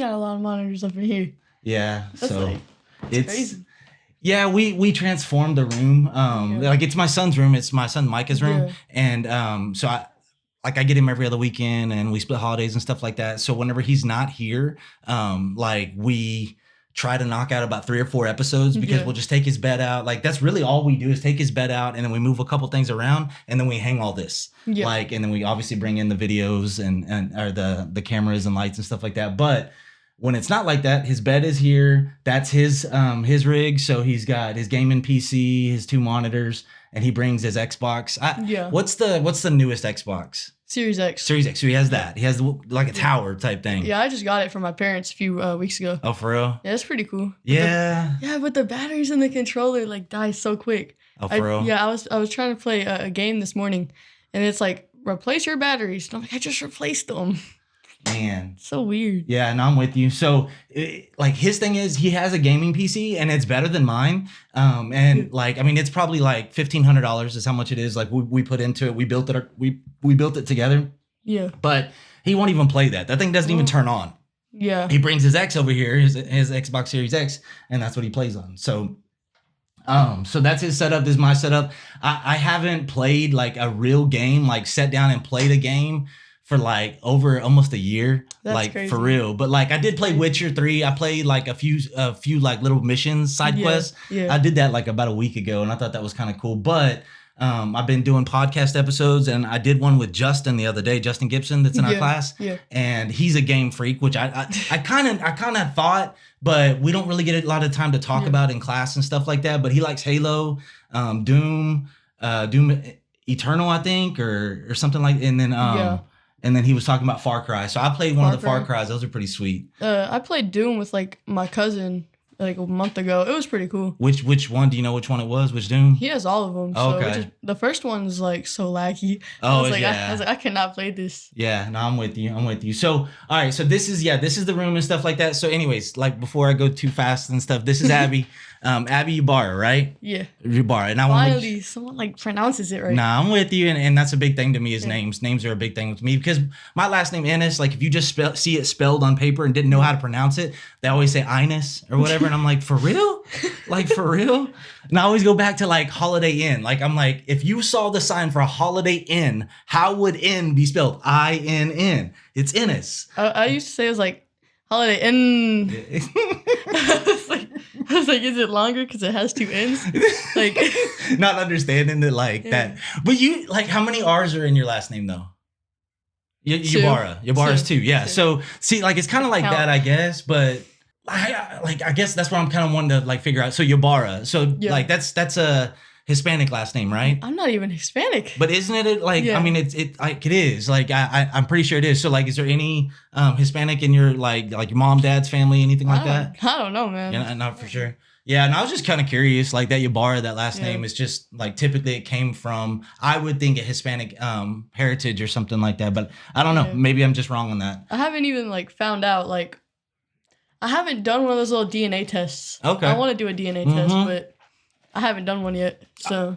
got a lot of monitors up in here. Yeah. That's so like, it's crazy. Yeah, we transformed the room. Like it's my son's room. It's my son Micah's room. Yeah. And so I get him every other weekend and we split holidays and stuff like that. So whenever he's not here, like we try to knock out about 3 or 4 episodes because we'll just take his bed out. Like that's really all we do is take his bed out and then we move a couple things around and then we hang all this. Yeah. Like, and then we obviously bring in the videos and or the cameras and lights and stuff like that. But when it's not like that, his bed is here. That's his rig. So he's got his gaming PC, his 2 monitors, and he brings his Xbox. What's the newest Xbox? Series X. Series X. So he has that. He has like a tower type thing. Yeah, I just got it from my parents a few weeks ago. Oh, for real? Yeah, it's pretty cool. Yeah. But the batteries in the controller like die so quick. Oh, for real? Yeah, I was trying to play a game this morning, and it's like replace your batteries. And I'm like, I just replaced them. Man, so weird. Yeah, and I'm with you. So, like, his thing is he has a gaming PC and it's better than mine. And like, I mean, it's probably like $1,500 is how much it is. Like, we put into it. We built it. We built it together. Yeah. But he won't even play that. That thing doesn't even turn on. Yeah. He brings his X over here, his Xbox Series X, and that's what he plays on. So that's his setup. This is my setup. I haven't played like a real game, like sat down and played a game for like over almost a year. That's like crazy. For real. But like I did play Witcher 3. I played like a few like little missions, side quests. Yeah. I did that like about a week ago and I thought that was kind of cool. But I've been doing podcast episodes and I did one with Justin the other day, Justin Gibson, that's in our class. Yeah. And he's a game freak, which I kind of thought, but we don't really get a lot of time to talk about in class and stuff like that. But he likes Halo, Doom Eternal, I think, or something like. And then he was talking about Far Cry. So I played one of the Far Cries. Those are pretty sweet. I played Doom with like my cousin like a month ago. It was pretty cool. Which one? Do you know which one it was? Which Doom? He has all of them. Oh, okay. The first one's like so laggy. Oh, I was like, I cannot play this. Yeah, no, I'm with you. So, all right. So this is the room and stuff like that. So anyways, like before I go too fast and stuff, this is Abby. Abby Ybarra, right? Yeah. Ybarra. And I finally someone like pronounces it right. Nah, I'm with you, and that's a big thing to me is names. Names are a big thing with me because my last name Ennis, like if you just see it spelled on paper and didn't know how to pronounce it, they always say Ines or whatever, and I'm like, for real? Like for real? And I always go back to like Holiday Inn. Like I'm like, if you saw the sign for a Holiday Inn, how would Inn be spelled? INN. It's Ennis. I used to say it was like Holiday Inn. I was like, is it longer because it has 2 N's? Like, not understanding that, like that. But you, like, how many R's are in your last name though? Ybarra. Ybarra's 2. Yeah. 2. So see, like, it's kind of like that, I guess. But I guess that's what I'm kind of wanting to like figure out. So Ybarra. So like, that's a Hispanic last name, right? I'm not even Hispanic. But isn't it like? I mean, it like it is. Like I'm pretty sure it is. So like, is there any Hispanic in your like your mom, dad's family, anything like that? I don't know, man. Yeah, not for sure. Yeah, and I was just kind of curious, like that Ybarra, that last name is just like typically it came from, I would think, a Hispanic heritage or something like that. But I don't know. Maybe I'm just wrong on that. I haven't even like found out. Like, I haven't done one of those little DNA tests. Okay. I want to do a DNA test, but I haven't done one yet. So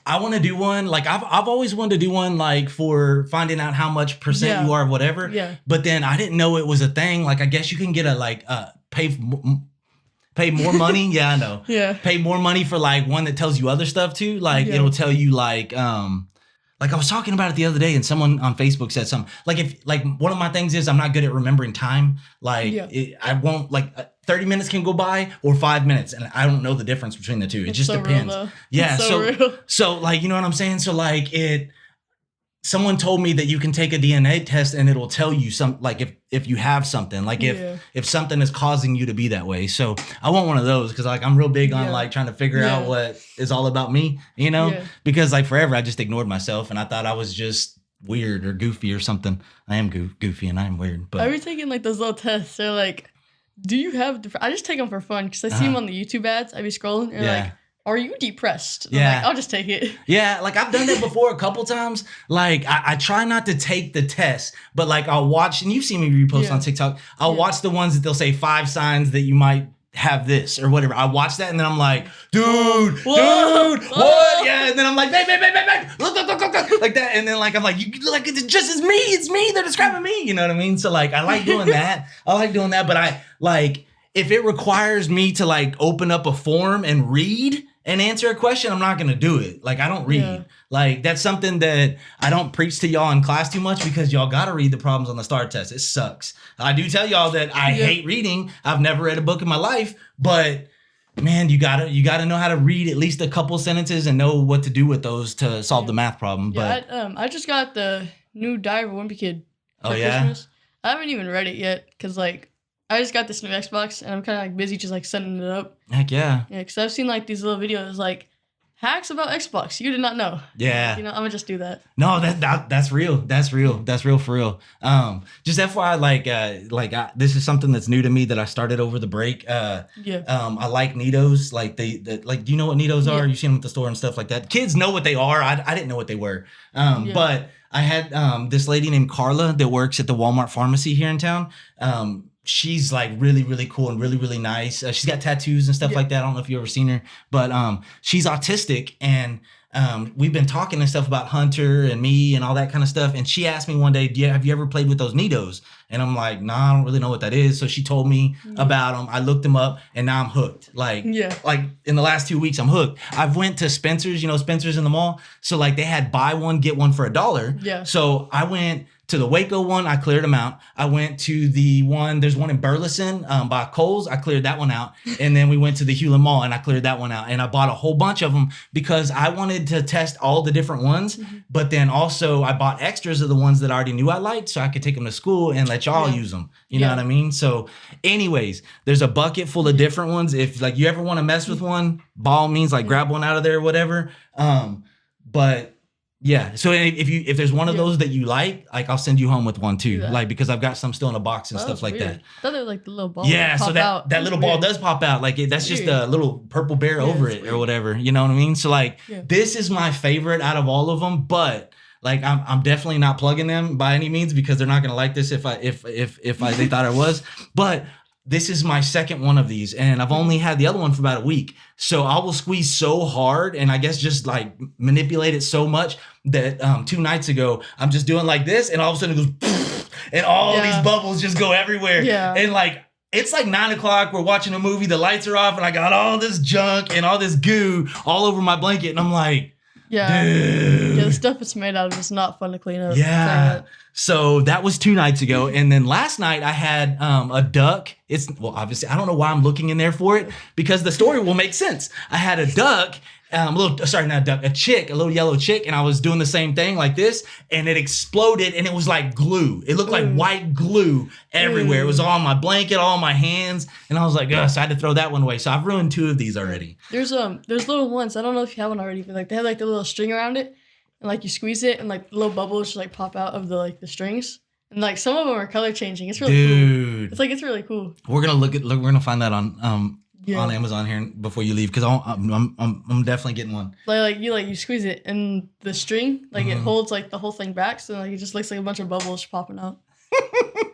I want to do one. Like I've always wanted to do one, like for finding out how much percent you are of whatever. Yeah. But then I didn't know it was a thing. Like I guess you can get a like pay more money. Yeah, I know. Yeah. Pay more money for like one that tells you other stuff too. Like it'll tell you like I was talking about it the other day and someone on Facebook said something like, if like one of my things is I'm not good at remembering time. Like I won't like 30 minutes can go by or 5 minutes. And I don't know the difference between the two. It just depends. Real, yeah. Real. So like, you know what I'm saying? So like someone told me that you can take a DNA test and it'll tell you like if you have something, like if something is causing you to be that way. So I want one of those because like I'm real big on like trying to figure out what is all about me, you know, because like forever I just ignored myself and I thought I was just weird or goofy or something. I am goofy and I am weird. But I be taking like those little tests. They're like, do you have I just take them for fun because I see them on the YouTube ads. I be scrolling and like, are you depressed? Yeah. Like, I'll just take it. Yeah, like I've done that before a couple times. Like I try not to take the test, but like I'll watch, and you've seen me repost on TikTok. I'll watch the ones that they'll say 5 signs that you might have this or whatever. I watch that and then I'm like, dude, what? Yeah. And then I'm like, babe, look, like that. And then like, I'm like, you like, it's just, it's me. They're describing me. You know what I mean? So like, I like doing that. But I like, if it requires me to like open up a form and read and answer a question, I'm not going to do it. Like, I don't read. Yeah. Like, that's something that I don't preach to y'all in class too much because y'all got to read the problems on the STAR test. It sucks. I do tell y'all that I hate reading. I've never read a book in my life, but man, you gotta know how to read at least a couple sentences and know what to do with those to solve the math problem. Yeah, but I just got the new Diary of a Wimpy Kid for Christmas. I haven't even read it yet because like I just got this new Xbox and I'm kind of like busy just like setting it up. Heck yeah. Yeah, because I've seen like these little videos like hacks about Xbox. You did not know. Yeah. You know, I'm gonna just do that. No, that's real. That's real. That's real for real. Just FYI, this is something that's new to me that I started over the break. I like Neatos. Like do you know what Neatos are? You've seen them at the store and stuff like that. Kids know what they are. I didn't know what they were. But I had this lady named Carla that works at the Walmart pharmacy here in town. She's like really, really cool and really, really nice. She's got tattoos and stuff like that. I don't know if you've ever seen her, but she's autistic and we've been talking and stuff about Hunter and me and all that kind of stuff. And she asked me one day, have you ever played with those Neatos? And I'm like, nah, I don't really know what that is. So she told me about them. I looked them up and now I'm hooked. Like in the last 2 weeks, I'm hooked. I've went to Spencer's, Spencer's in the mall. So like they had buy one, get one for $1. Yeah. So I went to the Waco one, I cleared them out. I went to there's one in Burleson by Kohl's. I cleared that one out. And then we went to the Hewlett Mall and I cleared that one out. And I bought a whole bunch of them because I wanted to test all the different ones. But then also I bought extras of the ones that I already knew I liked so I could take them to school and let y'all use them. You know what I mean? So anyways, there's a bucket full of different ones. If like you ever want to mess with one, by all means, like grab one out of there or whatever. But yeah, so if there's one of those that you like I'll send you home with one too. Like because I've got some still in a box and stuff like that. I thought they were like the little ball. Yeah, so that little ball does pop out. Like that's just a little purple bear over it or whatever. You know what I mean? So like this is my favorite out of all of them, but like I'm definitely not plugging them by any means because they're not gonna like this if they thought I was. But this is my second one of these, and I've only had the other one for about a week. So I will squeeze so hard and I guess just like manipulate it so much that 2 nights ago, I'm just doing like this and all of a sudden it goes and all these bubbles just go everywhere. Yeah. And like, it's like 9:00, we're watching a movie, the lights are off and I got all this junk and all this goo all over my blanket. And I'm like, dude. Yeah, the stuff it's made out of is not fun to clean up. Yeah. So that was 2 nights ago. And then last night I had a duck. Obviously, I don't know why I'm looking in there for it because the story will make sense. I had a duck, a chick, a little yellow chick. And I was doing the same thing like this and it exploded and it was like glue. It looked like white glue everywhere. It was all on my blanket, all on my hands. And I was like, so I had to throw that one away. So I've ruined 2 of these already. There's little ones. I don't know if you have one already, but like they have like the little string around it. And like you squeeze it and like little bubbles just like pop out of the strings. And like some of them are color changing. It's really cool. It's really cool. We're gonna find that on Amazon here before you leave because I'm definitely getting one. Like you squeeze it and the string it holds like the whole thing back, so like it just looks like a bunch of bubbles popping out.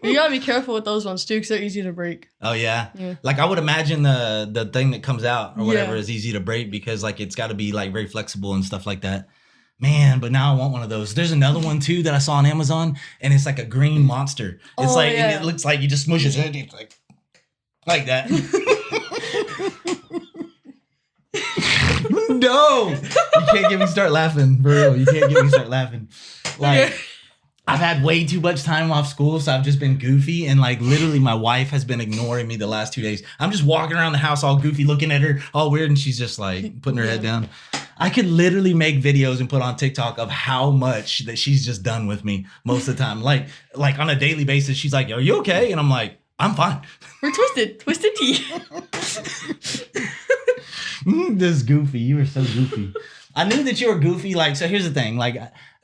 You gotta be careful with those ones too because they're easy to break. Oh yeah. Like I would imagine the thing that comes out or whatever is easy to break because like it's got to be like very flexible and stuff like that. Man, but now I want one of those. There's another one too that I saw on Amazon, and it's like a green monster. It's and it looks like you just smush it like that. No, you can't get me start laughing, bro. You can't get me start laughing. Like I've had way too much time off school, so I've just been goofy, and like literally my wife has been ignoring me the last 2 days. I'm just walking around the house all goofy, looking at her all weird, and she's just like putting her head down. I could literally make videos and put on TikTok of how much that she's just done with me most of the time. Like on a daily basis, she's like, "Are you okay?" And I'm like, "I'm fine." We're twisted tea. This is goofy. You are so goofy. I knew that you were goofy. Like, so here's the thing. Like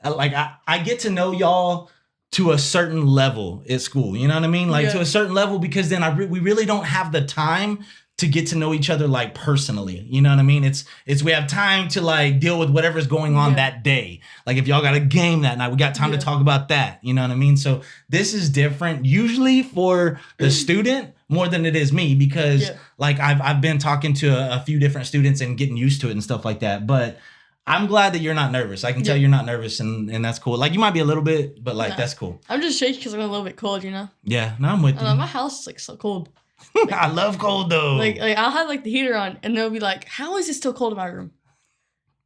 I get to know y'all to a certain level at school. You know what I mean? Like to a certain level because then we really don't have the time to get to know each other like personally. You know what I mean? It's we have time to like deal with whatever's going on that day. Like if y'all got a game that night, we got time to talk about that. You know what I mean? So this is different usually for the student, more than it is me because like I've been talking to a few different students and getting used to it and stuff like that. But I'm glad that you're not nervous. I can tell you're not nervous, and that's cool. Like, you might be a little bit, but like that's cool. I'm just shaky because I'm a little bit cold, you know. Yeah, no, I'm with you. My house is like so cold. Like, I love cold though. Like I'll have like the heater on, and they'll be like, "How is it still cold in my room?"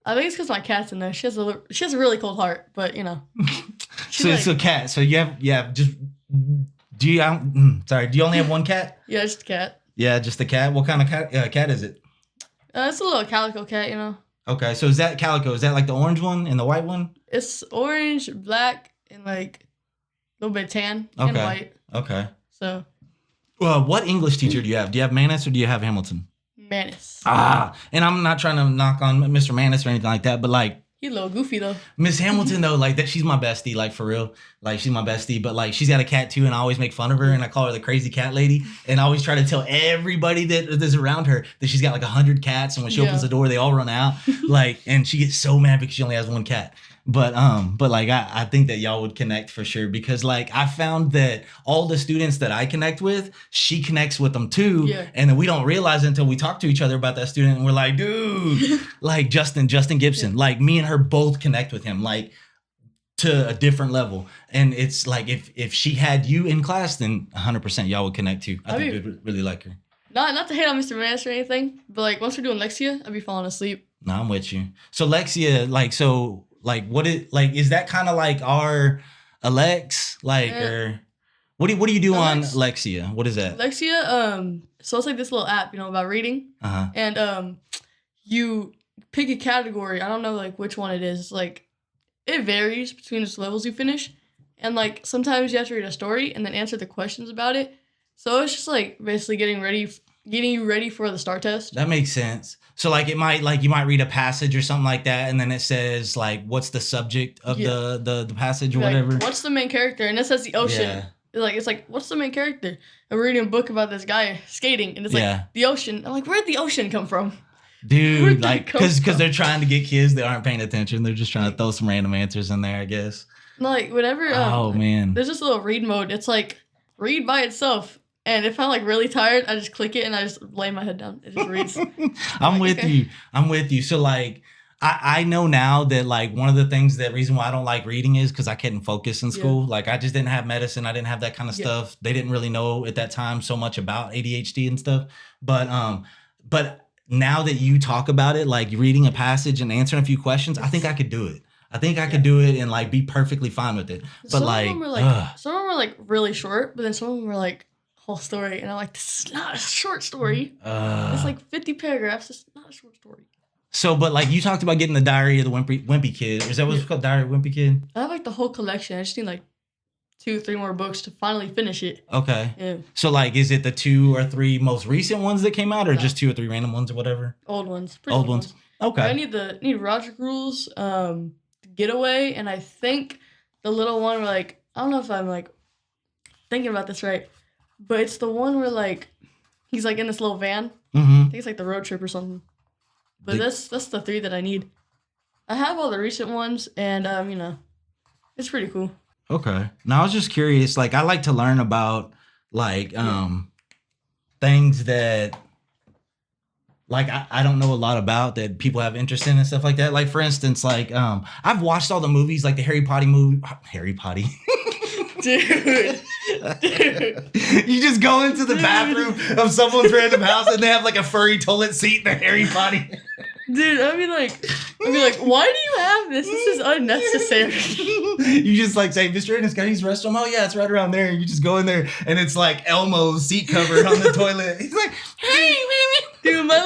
I think it's because my cat's in there. She has a really cold heart, but you know. So cat. So you have just. Do you only have one cat? Yeah, just a cat. Yeah, just a cat. What kind of cat is it? It's a little calico cat, you know. Okay, so is that calico? Is that like the orange one and the white one? It's orange, black, and like a little bit tan and white. Okay. So. Well, what English teacher do you have? Do you have Manis or do you have Hamilton? Manis. And I'm not trying to knock on Mr. Manis or anything like that, but like. He's a little goofy though. Miss Hamilton though, like that, she's my bestie, like for real. Like she's my bestie, but like she's got a cat too, and I always make fun of her, and I call her the crazy cat lady, and I always try to tell everybody that is around her that she's got like 100 cats, and when she opens the door, they all run out. Like, and she gets so mad because she only has one cat. But like I think that y'all would connect for sure, because like I found that all the students that I connect with, she connects with them too. Yeah. And then we don't realize it until we talk to each other about that student, and we're like, dude, like Justin Gibson, like me and her both connect with him like to a different level. And it's like if she had you in class, then 100% y'all would connect too. I think we'd really like her. Not to hate on Mr. Manis or anything, but like once we're doing Lexia, I'd be falling asleep. No, I'm with you. So Lexia, like what is that kind of like our Alex, like, or what do you do on Lexia? What is that? Lexia, so it's like this little app, you know, about reading. And you pick a category. I don't know like which one it is. Like it varies between the levels you finish, and like sometimes you have to read a story and then answer the questions about it. So it's just like basically getting you ready for the STAR test. That makes sense. So like you might read a passage or something like that, and then it says like what's the subject of the passage or whatever. What's the main character? And it says the ocean. Yeah. It's like what's the main character? I'm reading a book about this guy skating, and it's like the ocean. I'm like, where'd the ocean come from? Dude, like because they're trying to get kids that aren't paying attention. They're just trying to throw some random answers in there, I guess. Like whatever. Oh man. There's this little read mode. It's like read by itself. And if I'm like really tired, I just click it and I just lay my head down. It just reads. I'm with you. So like, I know now that like one of the things, that reason why I don't like reading is because I couldn't focus in school. Like I just didn't have medicine. I didn't have that kind of stuff. They didn't really know at that time so much about ADHD and stuff. But now that you talk about it, like reading a passage and answering a few questions, I think I could do it. I think I could do it and like be perfectly fine with it. But some of them were like really short, but then some of them were like whole story, and I'm like, this is not a short story. It's like 50 paragraphs. It's not a short story. So, but like you talked about getting the Diary of the Wimpy Kid. Is that what it's called, Diary of the Wimpy Kid? I have like the whole collection. I just need like 2-3 more books to finally finish it. Okay. Yeah. So like, is it the 2 or 3 most recent ones that came out, or just 2 or 3 random ones or whatever? Old ones. Old ones. Okay. I need Roger Rules, Getaway, and I think the little one where like, I don't know if I'm like thinking about this right, but it's the one where like he's like in this little van. I think it's like the road trip or something. But that's the 3 that I need. I have all the recent ones, and you know, it's pretty cool. Okay. Now I was just curious. Like I like to learn about like things that like I don't know a lot about that people have interest in and stuff like that. Like for instance, like I've watched all the movies, like the Harry Potter movie. Harry Potter. Dude. You just go into the bathroom of someone's random house and they have like a furry toilet seat in the Harry Potter. Dude, I'd be like, why do you have this? This is unnecessary. You just like say, Mr. Ernest, can I use the restroom? Oh yeah, it's right around there. And you just go in there and it's like Elmo's seat cover on the toilet. He's like, hey, dude, my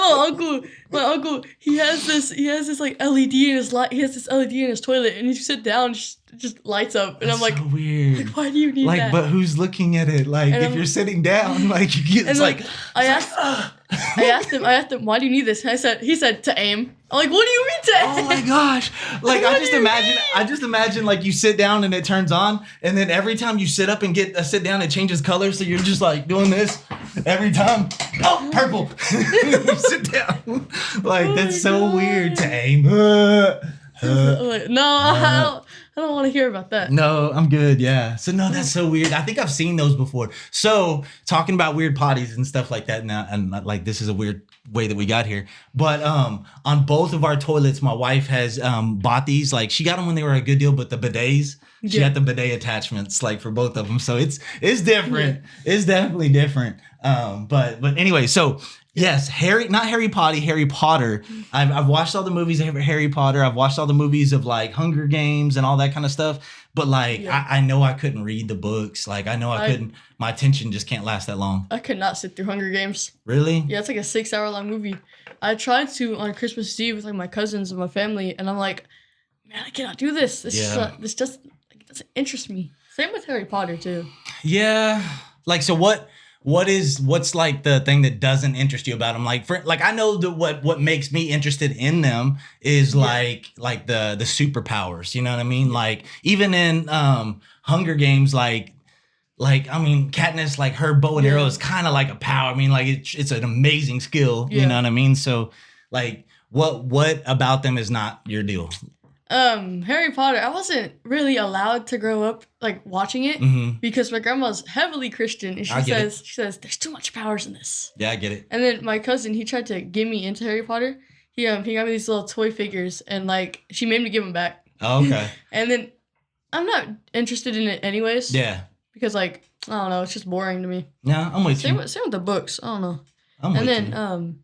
uncle, he has this like LED in his he has this LED in his toilet, and you sit down, it just lights up, and that's I'm like, so weird. Like, why do you need that? Like, but who's looking at it? Like, if you're sitting down, like you get, it's like, I asked him, why do you need this? And he said to aim. I'm like, what do you mean to aim? Oh my gosh! Like I just imagine like you sit down and it turns on, and then every time you sit up and get a sit down, it changes color. So you're just like doing this every time. Oh, purple. You sit down. Like that's so weird to aim. No, I don't want to hear about that. No, I'm good. Yeah. So no, that's so weird. I think I've seen those before. So talking about weird potties and stuff like that now, and like this is a weird way that we got here. But on both of our toilets, my wife has bought these. Like she got them when they were a good deal, but the bidets, she had the bidet attachments like for both of them. So it's different. Yeah. It's definitely different. But anyway, so. Yes, not Harry Potter. I've watched all the movies of Harry Potter. I've watched all the movies of like Hunger Games and all that kind of stuff. But like, I know I couldn't read the books. Like, I know I couldn't. My attention just can't last that long. I could not sit through Hunger Games. Really? Yeah, it's like a 6-hour long movie. I tried to on Christmas Eve with like my cousins and my family, and I'm like, man, I cannot do this. This just like, it doesn't interest me. Same with Harry Potter too. Yeah. Like, so what's like the thing that doesn't interest you about them? Like I know that what makes me interested in them is like the superpowers, you know what I mean? Like even in Hunger Games, like I mean Katniss, like her bow and arrow is kind of like a power. I mean like it's an amazing skill, you know what I mean? So like what about them is not your deal? Harry Potter, I wasn't really allowed to grow up like watching it because my grandma's heavily Christian and she says there's too much powers in this. Yeah, I get it. And then my cousin, he tried to get me into Harry Potter. He got me these little toy figures and like she made me give them back. Oh, okay. And then I'm not interested in it anyways. Yeah. Because like I don't know, it's just boring to me. Yeah, I'm with you. Same with the books. I don't know. And then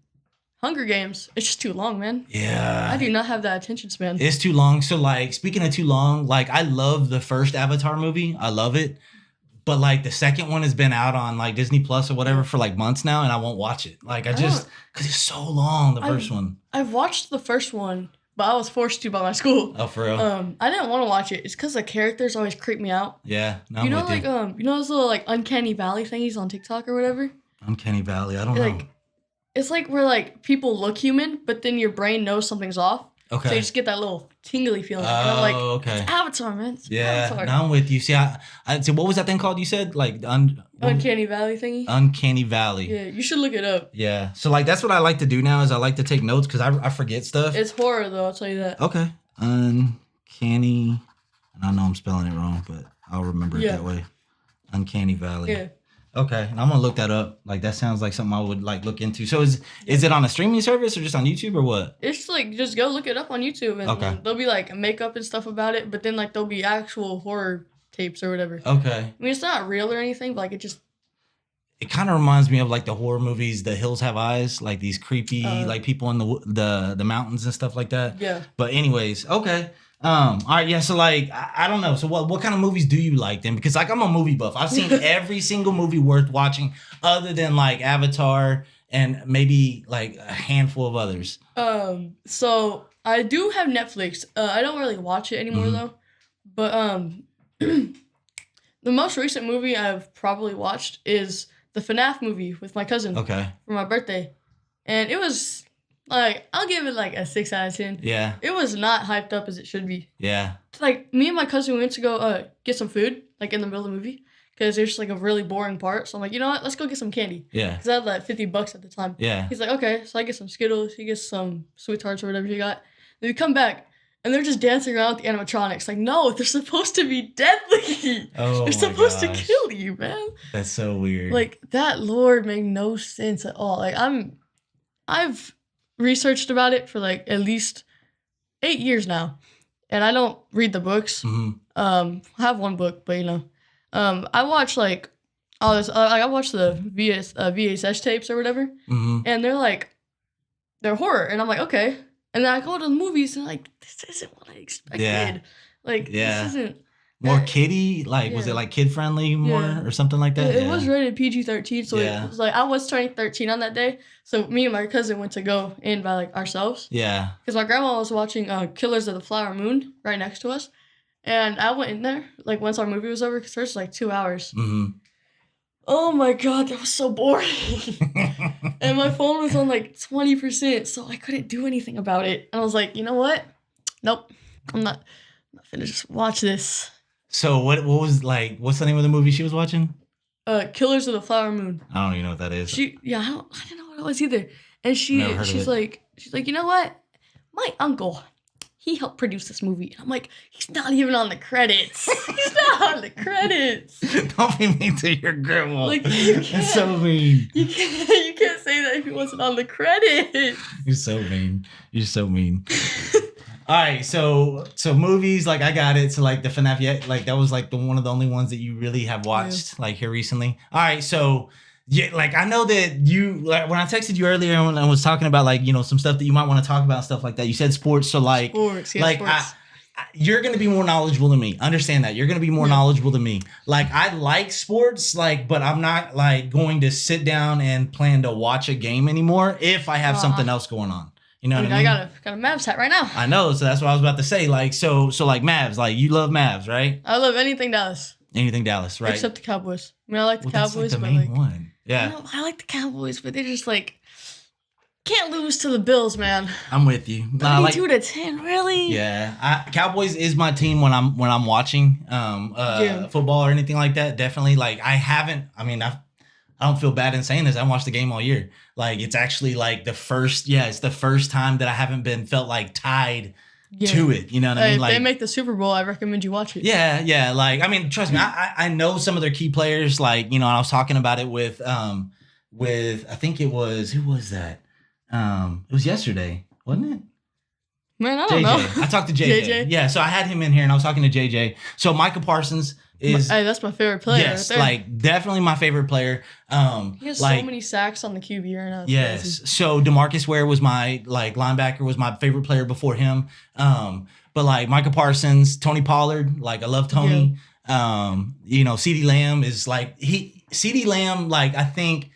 Hunger Games, it's just too long, man. Yeah. I do not have that attention span. It's too long. So, like, speaking of too long, like, I love the first Avatar movie. I love it. But, like, the second one has been out on, like, Disney Plus or whatever for, like, months now, and I won't watch it. Like, because it's so long, the first one. I've watched the first one, but I was forced to by my school. Oh, for real? I didn't want to watch it. It's because the characters always creep me out. Yeah. No, you know, like, you know those little, like, Uncanny Valley thingies on TikTok or whatever? Uncanny Valley? I don't know. It's like where, like, people look human, but then your brain knows something's off. Okay. So you just get that little tingly feeling. And I'm like, okay. It's Avatar, man. It's Avatar. Now I'm with you. See, so what was that thing called you said? Like, Uncanny Valley thingy? Uncanny Valley. Yeah, you should look it up. Yeah. So, like, that's what I like to do now is I like to take notes because I forget stuff. It's horror, though. I'll tell you that. Okay. Uncanny. And I know I'm spelling it wrong, but I'll remember it that way. Uncanny Valley. Yeah. Okay, and I'm gonna look that up. Like that sounds like something I would like look into. So is it on a streaming service or just on YouTube or what? It's like just go look it up on YouTube and there'll be like makeup and stuff about it, but then like there'll be actual horror tapes or whatever. Okay. I mean it's not real or anything, but like it kind of reminds me of like the horror movies, The Hills Have Eyes, like these creepy like people in the mountains and stuff like that. Yeah. But anyways, okay. All right, yeah, so like I don't know. So what kind of movies do you like then? Because like I'm a movie buff. I've seen every single movie worth watching other than like Avatar and maybe like a handful of others. So I do have Netflix. I don't really watch it anymore though. But the most recent movie I've probably watched is the FNAF movie with my cousin. Okay. For my birthday. And it was like, I'll give it like a 6 out of 10. Yeah. It was not hyped up as it should be. Yeah. Like, me and my cousin went to go get some food, like in the middle of the movie, because there's just like a really boring part. So I'm like, you know what? Let's go get some candy. Yeah. Because I had like $50 at the time. Yeah. He's like, okay. So I get some Skittles. He gets some Sweet Tarts or whatever he got. Then we come back, and they're just dancing around with the animatronics. Like, no, they're supposed to be deadly. Oh, they're supposed to kill you, man. That's so weird. Like, that lore made no sense at all. Like, I've researched about it for like at least 8 years now, and I don't read the books. I have one book, but you know, I watch like all this. I watch the VHS tapes or whatever, and they're horror, and I'm like, okay. And then I go to the movies, and like, this isn't what I expected. Yeah. Like, this isn't more kiddie. Like, was it like kid friendly more or something like that? It was rated PG-13, so it was like I was turning 13 on that day. So me and my cousin went to go in by like ourselves. Yeah. Because my grandma was watching Killers of the Flower Moon right next to us, and I went in there like once our movie was over because hers was like 2 hours. Oh my god, that was so boring. And my phone was on like 20%, so I couldn't do anything about it. And I was like, you know what? Nope, I'm not gonna just watch this. So what was like? What's the name of the movie she was watching? Killers of the Flower Moon. I don't even know what that is. I didn't know what it was either. And she's like, you know what? My uncle, he helped produce this movie. And I'm like, he's not even on the credits. He's not on the credits. Don't be mean to your grandma. Like, you can't, it's so mean. You can't say that if he wasn't on the credits. You're so mean. You're so mean. All right, so movies, like I got it. So like the FNAF, like that was like one of the only ones that you really have watched like here recently. All right, so yeah, like I know that you, like when I texted you earlier when I was talking about like, you know, some stuff that you might want to talk about, stuff like that. You said sports, so like sports, yeah, like sports. you're gonna be more knowledgeable than me. Understand that you're gonna be more knowledgeable than me. Like I like sports, like, but I'm not like going to sit down and plan to watch a game anymore if I have something else going on. You know what I mean? I got a Mavs hat right now. I know, so that's what I was about to say. Like, so like Mavs, like you love Mavs, right? I love anything Dallas. Anything Dallas, right? Except the Cowboys. I mean, I like the That's Cowboys, like the but main like, one. Yeah. I like the Cowboys, but they're just like can't lose to the Bills, man. I'm with you. 32-10, really? Yeah, Cowboys is my team when I'm watching football or anything like that. Definitely, like I don't feel bad in saying this. I watched the game all year. Like it's actually like it's the first time that I haven't felt like tied to it. You know what I mean? If like they make the Super Bowl, I recommend you watch it. Yeah. Like I mean, trust me, I know some of their key players. Like, you know, I was talking about it with I think it was, who was that? It was yesterday, wasn't it? Man, I don't know. I talked to JJ. Yeah, so I had him in here and I was talking to JJ. So Micah Parsons is that's my favorite player. Yes, right there. like definitely my favorite player. He has so many sacks on the QB right now. Yes. Crazy. So DeMarcus Ware was my like linebacker, was my favorite player before him. But like Micah Parsons, Tony Pollard, like I love Tony. Yeah. You know, CeeDee Lamb is like CeeDee Lamb, like I think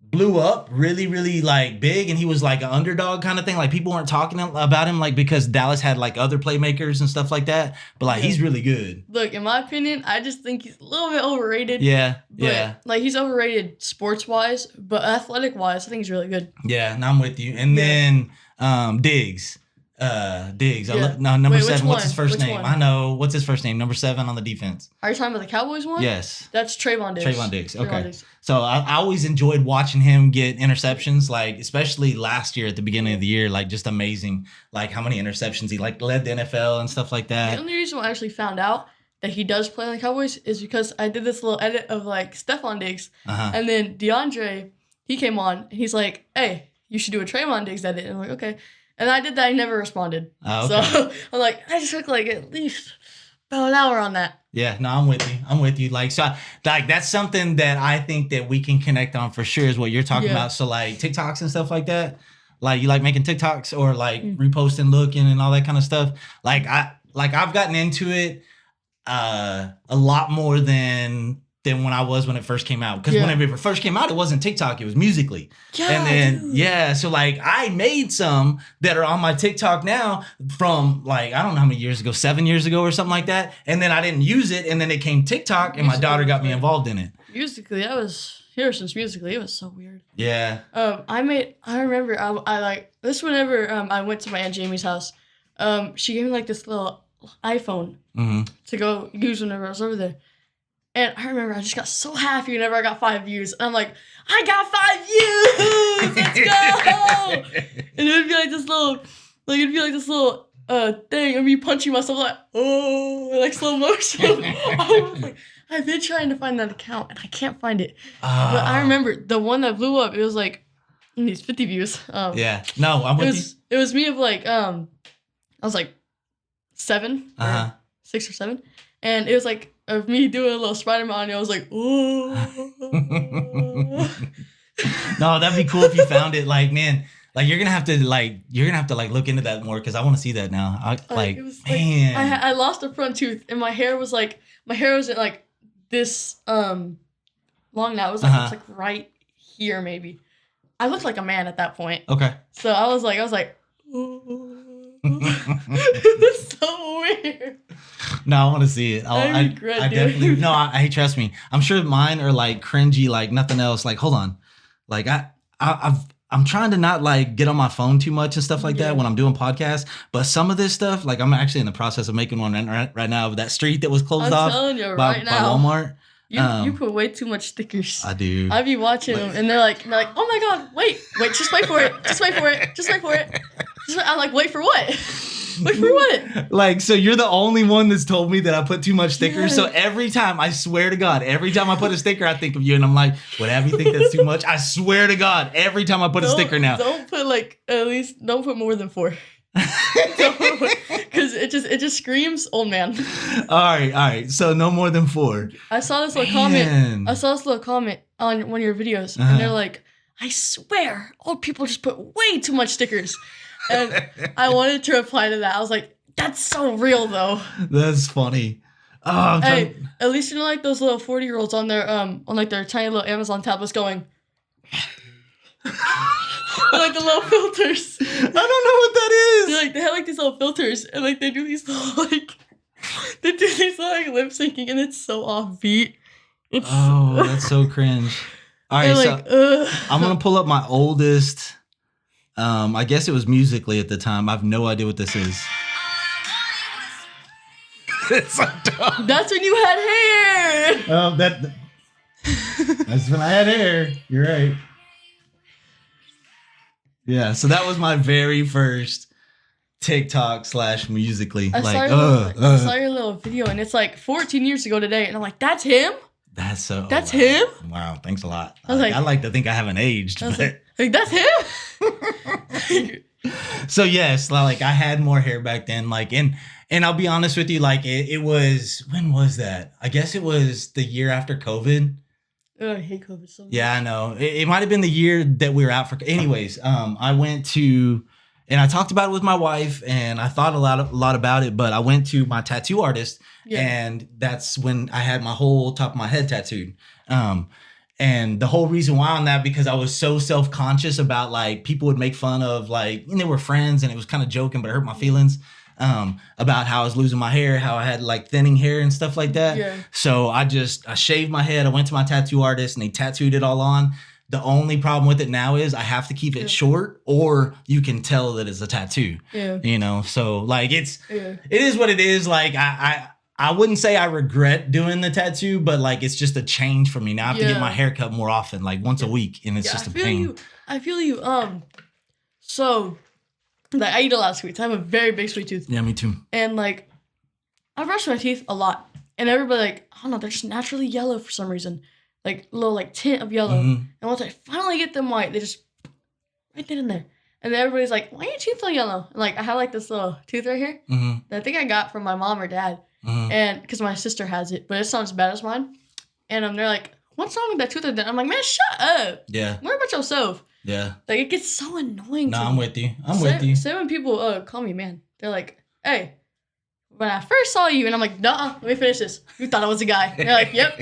blew up really, really like big, and he was like an underdog kind of thing. Like people weren't talking about him like because Dallas had like other playmakers and stuff like that. But like he's really good. Look, in my opinion, I just think he's a little bit overrated. Yeah. Like he's overrated sports wise, but athletic wise, I think he's really good. Yeah, and I'm with you. And then Diggs. Diggs. Yeah. Number 7. What's his first name? One? I know. What's his first name? Number 7 on the defense. Are you talking about the Cowboys one? Yes. That's Trayvon Diggs. Trayvon Diggs. Okay. So I always enjoyed watching him get interceptions, like especially last year at the beginning of the year, like just amazing, like how many interceptions he like led the NFL and stuff like that. The only reason why I actually found out that he does play on the Cowboys is because I did this little edit of like Stephon Diggs, and then DeAndre, he came on and he's like, "Hey, you should do a Trayvon Diggs edit." And I'm like, "Okay." And I did that. He never responded. Oh, okay. So I'm like, I just took like at least about an hour on that. Yeah, no, I'm with you. Like, so, like, that's something that I think that we can connect on for sure is what you're talking about. So, like, TikToks and stuff like that. Like, you like making TikToks or like reposting, looking, and all that kind of stuff. Like, I've gotten into it a lot more than when it first came out. Because when it first came out, it wasn't TikTok, it was Musical.ly. Yeah, and then, so like I made some that are on my TikTok now from like, I don't know how many years ago, 7 years ago or something like that. And then I didn't use it. And then it came TikTok and my daughter got me involved in it. Musical.ly, I was here since Musical.ly. It was so weird. Yeah. I remember I like this whenever I went to my Aunt Jamie's house. She gave me like this little iPhone to go use whenever I was over there. And I remember I just got so happy whenever I got 5 views. And I'm like, I got 5 views! Let's go! And it would be like this little, thing of me punching myself like, oh, like slow motion. I was like, I've been trying to find that account and I can't find it. But I remember the one that blew up, it was like, these 50 views. Yeah. No, I'm with you. It was me of like, I was like 7, or 6 or 7. And it was like, of me doing a little Spider-Man, and I was like, ooh. No, that'd be cool if you found it. Like, man, like you're gonna have to look into that more because I want to see that now. I lost a front tooth, and my hair wasn't like this long now. It was like, it's like right here maybe. I looked like a man at that point. Okay. So I was like, ooh. It was so weird. No, I want to see it. I definitely. No, I trust me. I'm sure mine are like cringy, like nothing else. Like, hold on, like I'm trying to not like get on my phone too much and stuff like that when I'm doing podcasts. But some of this stuff, like I'm actually in the process of making one right now. That street that was closed off by Walmart. You put way too much stickers. I do. I be watching them, and they're like, oh my god, wait, just wait for it, just wait for it. I'm like, wait for what? Like, for what? Like, so you're the only one that's told me that I put too much stickers. Yes. So every time, I swear to God, every time I put a sticker, I think of you, and I'm like, whatever you think that's too much. I swear to God, every time I put a sticker now. Don't put don't put more than 4. Because it just screams old man. All right. So no more than 4. I saw this little comment. I saw this little comment on one of your videos, and they're like, I swear, old people just put way too much stickers. And I wanted to reply to that. I was like, that's so real, though. That's funny. Oh, hey, at least you know, like those little 40-year-olds on their their tiny little Amazon tablets going. Like the little filters. I don't know what that is. They have like these little filters, and like they do these little lip syncing, and it's so offbeat. That's so cringe. All right, so I'm gonna pull up my oldest. I guess it was Musically at the time. I have no idea what this is. It's so dumb. That's when you had hair. That's when I had hair. You're right. Yeah, so that was my very first TikTok / Musically. I saw your little video, and it's like 14 years ago today, and I'm like, that's him? That's him? Wow, thanks a lot. I like to think I haven't aged. Like, that's him? So yes, like I had more hair back then, like, and I'll be honest with you, like it was, when was that? I guess it was the year after COVID. Oh, I hate COVID so much. Yeah, I know. It might have been the year that we were out for. Anyways, I went to, and I talked about it with my wife, and I thought a lot about it. But I went to my tattoo artist, and that's when I had my whole top of my head tattooed. And the whole reason why on that, because I was so self-conscious about like people would make fun of like, and they were friends, and it was kind of joking, but it hurt my feelings. About how I was losing my hair, how I had like thinning hair and stuff like that. Yeah. So I shaved my head. I went to my tattoo artist, and they tattooed it all on. The only problem with it now is I have to keep it short, or you can tell that it's a tattoo. Yeah. You know, so like it is what it is. Like I wouldn't say I regret doing the tattoo, but like it's just a change for me. Now I have to get my hair cut more often, like once a week, and it's just a pain. I feel you. So like, I eat a lot of sweets. I have a very big sweet tooth. Yeah, me too. And like, I brush my teeth a lot, and everybody like, I don't know, they're just naturally yellow for some reason, like a little like tint of yellow. Mm-hmm. And once I finally get them white, they just right there in there. And then everybody's like, why are your teeth so yellow? And like, I have like this little tooth right here that I think I got from my mom or dad, and because my sister has it, but it's not as bad as mine. And they're like, what's wrong with that tooth? And I'm like, man, shut up. Yeah. Worry about yourself. Yeah. Like, it gets so annoying to me. I'm with you. I'm with you. Say when people call me man, they're like, hey, when I first saw you, and I'm like, nuh-uh, let me finish this. You thought I was a guy. And they're like, yep.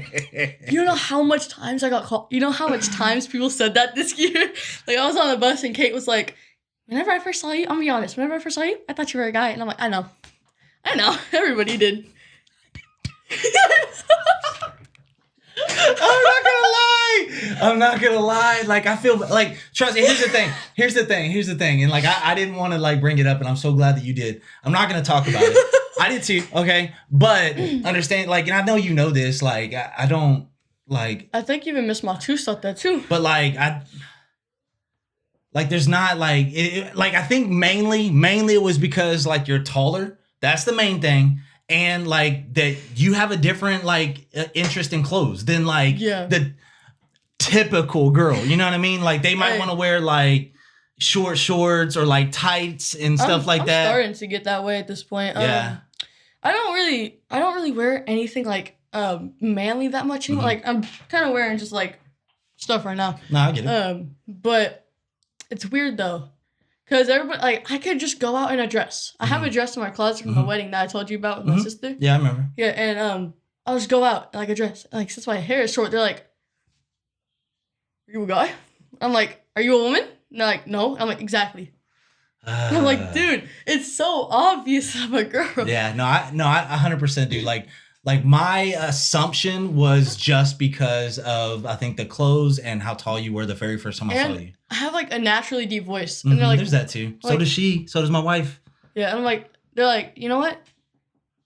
You know how much times I got called? You know how much times people said that this year? Like, I was on the bus, and Kate was like, whenever I first saw you, I'm going to be honest, whenever I first saw you, I thought you were a guy. And I'm like, I know. Everybody did. I'm not gonna lie. Like, I feel like, trust me, here's the thing. And like, I didn't want to like bring it up, and I'm so glad that you did. I'm not gonna talk about it. I did too, okay? But understand, like, and I know you know this, like, I don't, like. I think even Miss Matus thought that too. But like, there's not like, like, I think mainly it was because like you're taller. That's the main thing. And like that you have a different like interest in clothes than like the typical girl. You know what I mean? Like they might want to wear like short shorts or like tights and stuff like that. I'm starting to get that way at this point. Yeah. I don't really wear anything like manly that much anymore. Like I'm kind of wearing just like stuff right now. No, I get it. But it's weird though. Because everybody, like, I could just go out in a dress. I have a dress in my closet from my wedding that I told you about with my sister. Yeah, I remember. Yeah, and I'll just go out in, like, a dress. And, like, since my hair is short, they're like, are you a guy? I'm like, are you a woman? And they're like, no. I'm like, exactly. And I'm like, dude, it's so obvious I'm a girl. Yeah, I 100% do. Like my assumption was just because of, I think, the clothes and how tall you were the very first time I saw you. I have like a naturally deep voice. And they're like, there's that too. So does she. So does my wife. Yeah, and I'm like, they're like, you know what?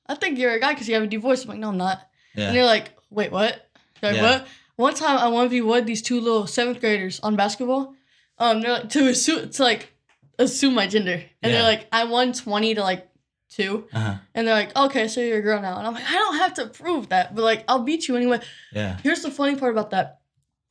I think you're a guy because you have a deep voice. I'm like, no, I'm not. Yeah. And they're like, wait, what? They're like, what? One time I 1v1 these two little 7th graders on basketball. They're like, to assume my gender. And they're like, I won 20 to like 2. And they're like, okay, so you're a girl now. And I'm like, I don't have to prove that, but like, I'll beat you anyway. Yeah. Here's the funny part about that.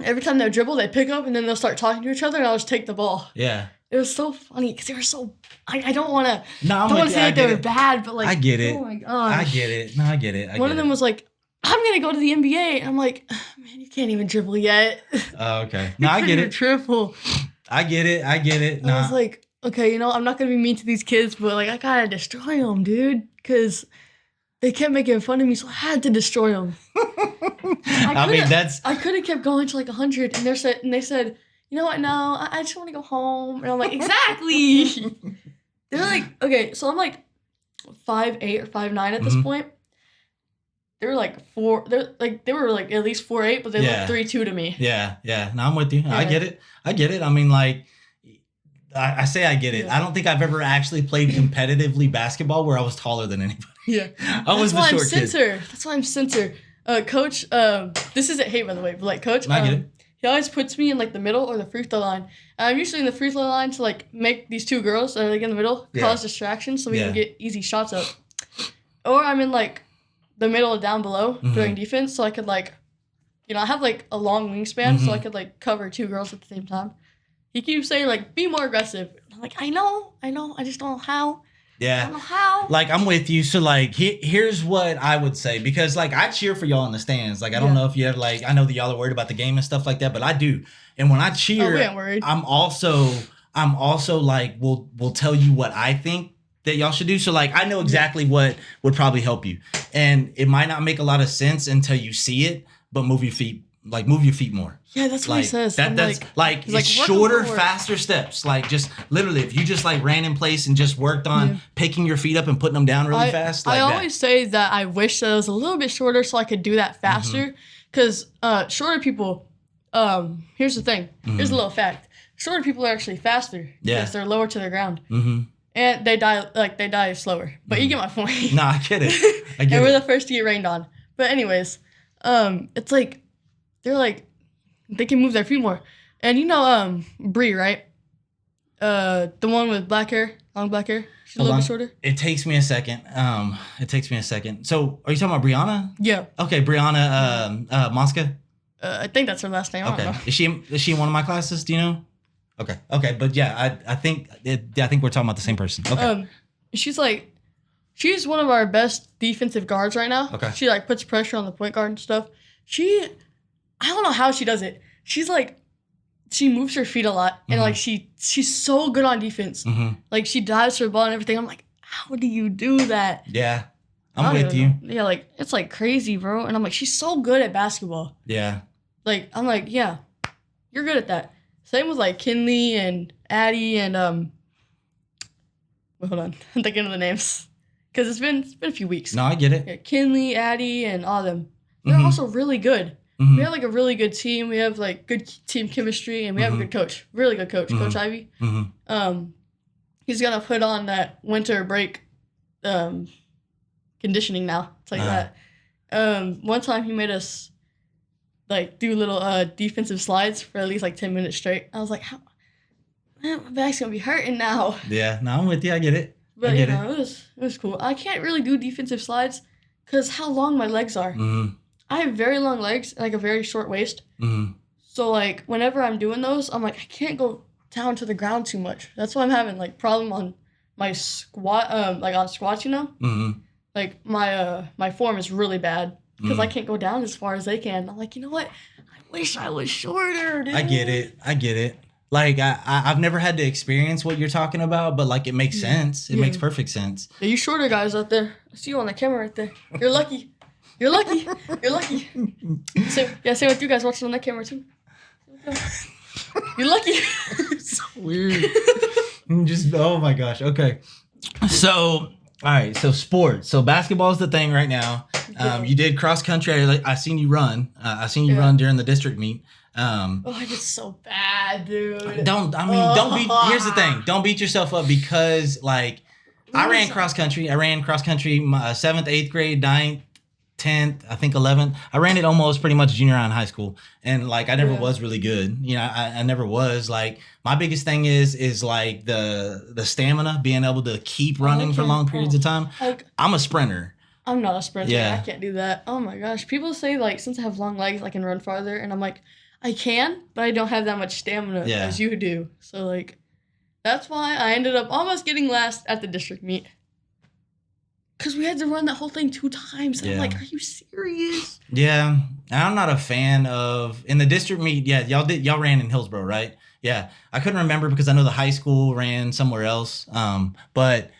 Every time they dribble, they pick up and then they'll start talking to each other and I'll just take the ball. Yeah. It was so funny because they were so. I don't want to. No, I'm don't want to say like they were bad, but like. I get it. Oh my gosh. I get it. No, I get it. One of them was like, I'm gonna go to the NBA. And I'm like, man, you can't even dribble yet. Oh, okay. No, I get it. Triple. I get it. I was like, okay, I'm not gonna be mean to these kids, but like, I gotta destroy them, dude, because they kept making fun of me, so I had to destroy them. I could have kept going to like 100, and they said, you know what? No, I just want to go home, and I'm like, exactly. They're like, okay, so I'm like 5'8" or 5'9" at this point. They were like 4. They were like at least 4'8", but they looked 3'2" to me. Yeah. No, I'm with you. Yeah. I get it. I mean, like, I say I get it. Yeah. I don't think I've ever actually played competitively basketball where I was taller than anybody. Yeah. I was the short kid. That's why I'm center. Coach, this isn't hate, by the way, but like, Coach, I get it. He always puts me in like the middle or the free throw line. And I'm usually in the free throw line to like make these 2 girls that are like in the middle cause distractions so we can get easy shots up. Or I'm in like the middle or down below doing defense, so I could like, I have like a long wingspan, so I could like cover 2 girls at the same time. He keeps saying like, be more aggressive. I'm like, I know, I just don't know how. Yeah. I don't know how. Like, I'm with you. So, like, here's what I would say. Because, like, I cheer for y'all in the stands. Like, I don't know if you have, like, I know that y'all are worried about the game and stuff like that, but I do. And when I cheer, we ain't worried. I'm also like, we'll tell you what I think that y'all should do. So, like, I know exactly what would probably help you. And it might not make a lot of sense until you see it, but move your feet more. Yeah, that's what he says. That's it's shorter, faster steps. Like, just literally, if you just like ran in place and just worked on picking your feet up and putting them down really fast. Like, I always say that I wish that it was a little bit shorter so I could do that faster. Because shorter people, here's the thing. Here's a little fact. Shorter people are actually faster because they're lower to the ground. And they die slower. But you get my point. No, I get it. And we're the first to get rained on. But anyways, it's like, they're like, they can move their feet more. And Bree, right? The one with black hair, long black hair. She's a little bit shorter. It takes me a second. So, are you talking about Brianna? Yeah. Okay, Brianna Mosca? I think that's her last name. I don't know. Is she in one of my classes? Do you know? Okay. But yeah, I think we're talking about the same person. Okay. She's one of our best defensive guards right now. Okay. She like puts pressure on the point guard and stuff. I don't know how she does it. She's like, she moves her feet a lot, and like she's so good on defense. Like, she dives for the ball and everything. I'm like, how do you do that? Yeah, I'm with you. Yeah, like, it's like crazy, bro. And I'm like, she's so good at basketball. Yeah. Like, I'm like, yeah, you're good at that. Same with like Kinley and Addie and wait, hold on, I'm thinking of the names because it's been a few weeks. No, I get it. Yeah, Kinley, Addie, and all of them. They're also really good. We have like a really good team. We have like good team chemistry, and we have a good coach, really good coach, Coach Ivy. He's gonna put on that winter break conditioning now. It's like that. One time he made us like do little defensive slides for at least like 10 minutes straight. I was like, how? Man, my back's gonna be hurting now. Yeah, no, I'm with you. I get it. But it was cool. I can't really do defensive slides because how long my legs are. I have very long legs and like a very short waist. So like whenever I'm doing those, I'm like, I can't go down to the ground too much. That's why I'm having like problem on my squat, like on squats, Like my form is really bad because I can't go down as far as they can. I'm like, you know what? I wish I was shorter, dude. I get it. Like, I've never had to experience what you're talking about, but like, it makes sense. It makes perfect sense. Yeah, you shorter guys out there. I see you on the camera right there. You're lucky. You're lucky. Same with you guys watching on that camera too. You're lucky. So weird. Oh my gosh. Okay. So, all right. So sports. So basketball is the thing right now. You did cross country. I seen you run. I seen you run during the district meet. I did so bad, dude. Don't beat. Here's the thing. Don't beat yourself up because like I ran cross country. My 7th, 8th grade, 9th. 10th, I think 11th. I ran it almost pretty much junior high and high school. And like, I never Yeah. was really good. You know, I never was. Like, my biggest thing is like the stamina, being able to keep running for long periods of time. Like, I'm a sprinter. I'm not a sprinter. Yeah. I can't do that. Oh my gosh. People say like since I have long legs, I can run farther, and I'm like, I can, but I don't have that much stamina as you do. So like, that's why I ended up almost getting last at the district meet. Cause we had to run that whole thing 2 times. And I'm like, are you serious? Yeah. I'm not a fan of in the district meet. Yeah, y'all ran in Hillsborough, right? Yeah. I couldn't remember because I know the high school ran somewhere else. But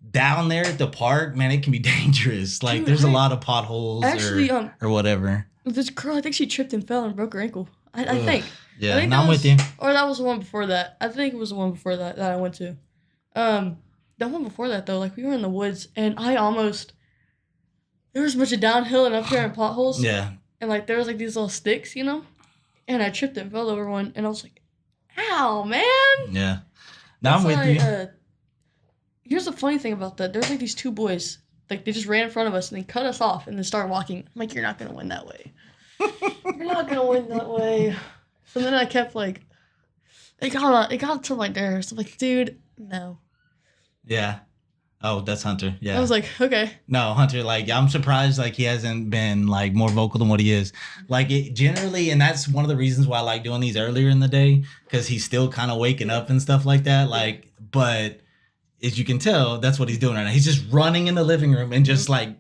down there at the park, man, it can be dangerous. Like, dude, there's a lot of potholes or whatever. This girl, I think she tripped and fell and broke her ankle. I think. Yeah, I'm with you. Or that was the one before that. I think it was the one before that I went to. The one before that, though, like, we were in the woods, and there was a bunch of downhill and up here and potholes. Yeah. And, like, there was, like, these little sticks, you know? And I tripped and fell over one, and I was like, ow, man! Yeah. Now I'm with you. Here's the funny thing about that. There's, like, these 2 boys. Like, they just ran in front of us, and they cut us off, and then started walking. I'm like, you're not going to win that way. You're not going to win that way. So then I kept, like, it got to my nerves. I'm like, dude, no. Yeah. Oh, that's Hunter. Yeah. I was like, okay. No, Hunter, like, I'm surprised, like, he hasn't been, like, more vocal than what he is. Like, it generally, and that's one of the reasons why I like doing these earlier in the day, because he's still kind of waking up and stuff like that. Like, but as you can tell, that's what he's doing right now. He's just running in the living room and just, like,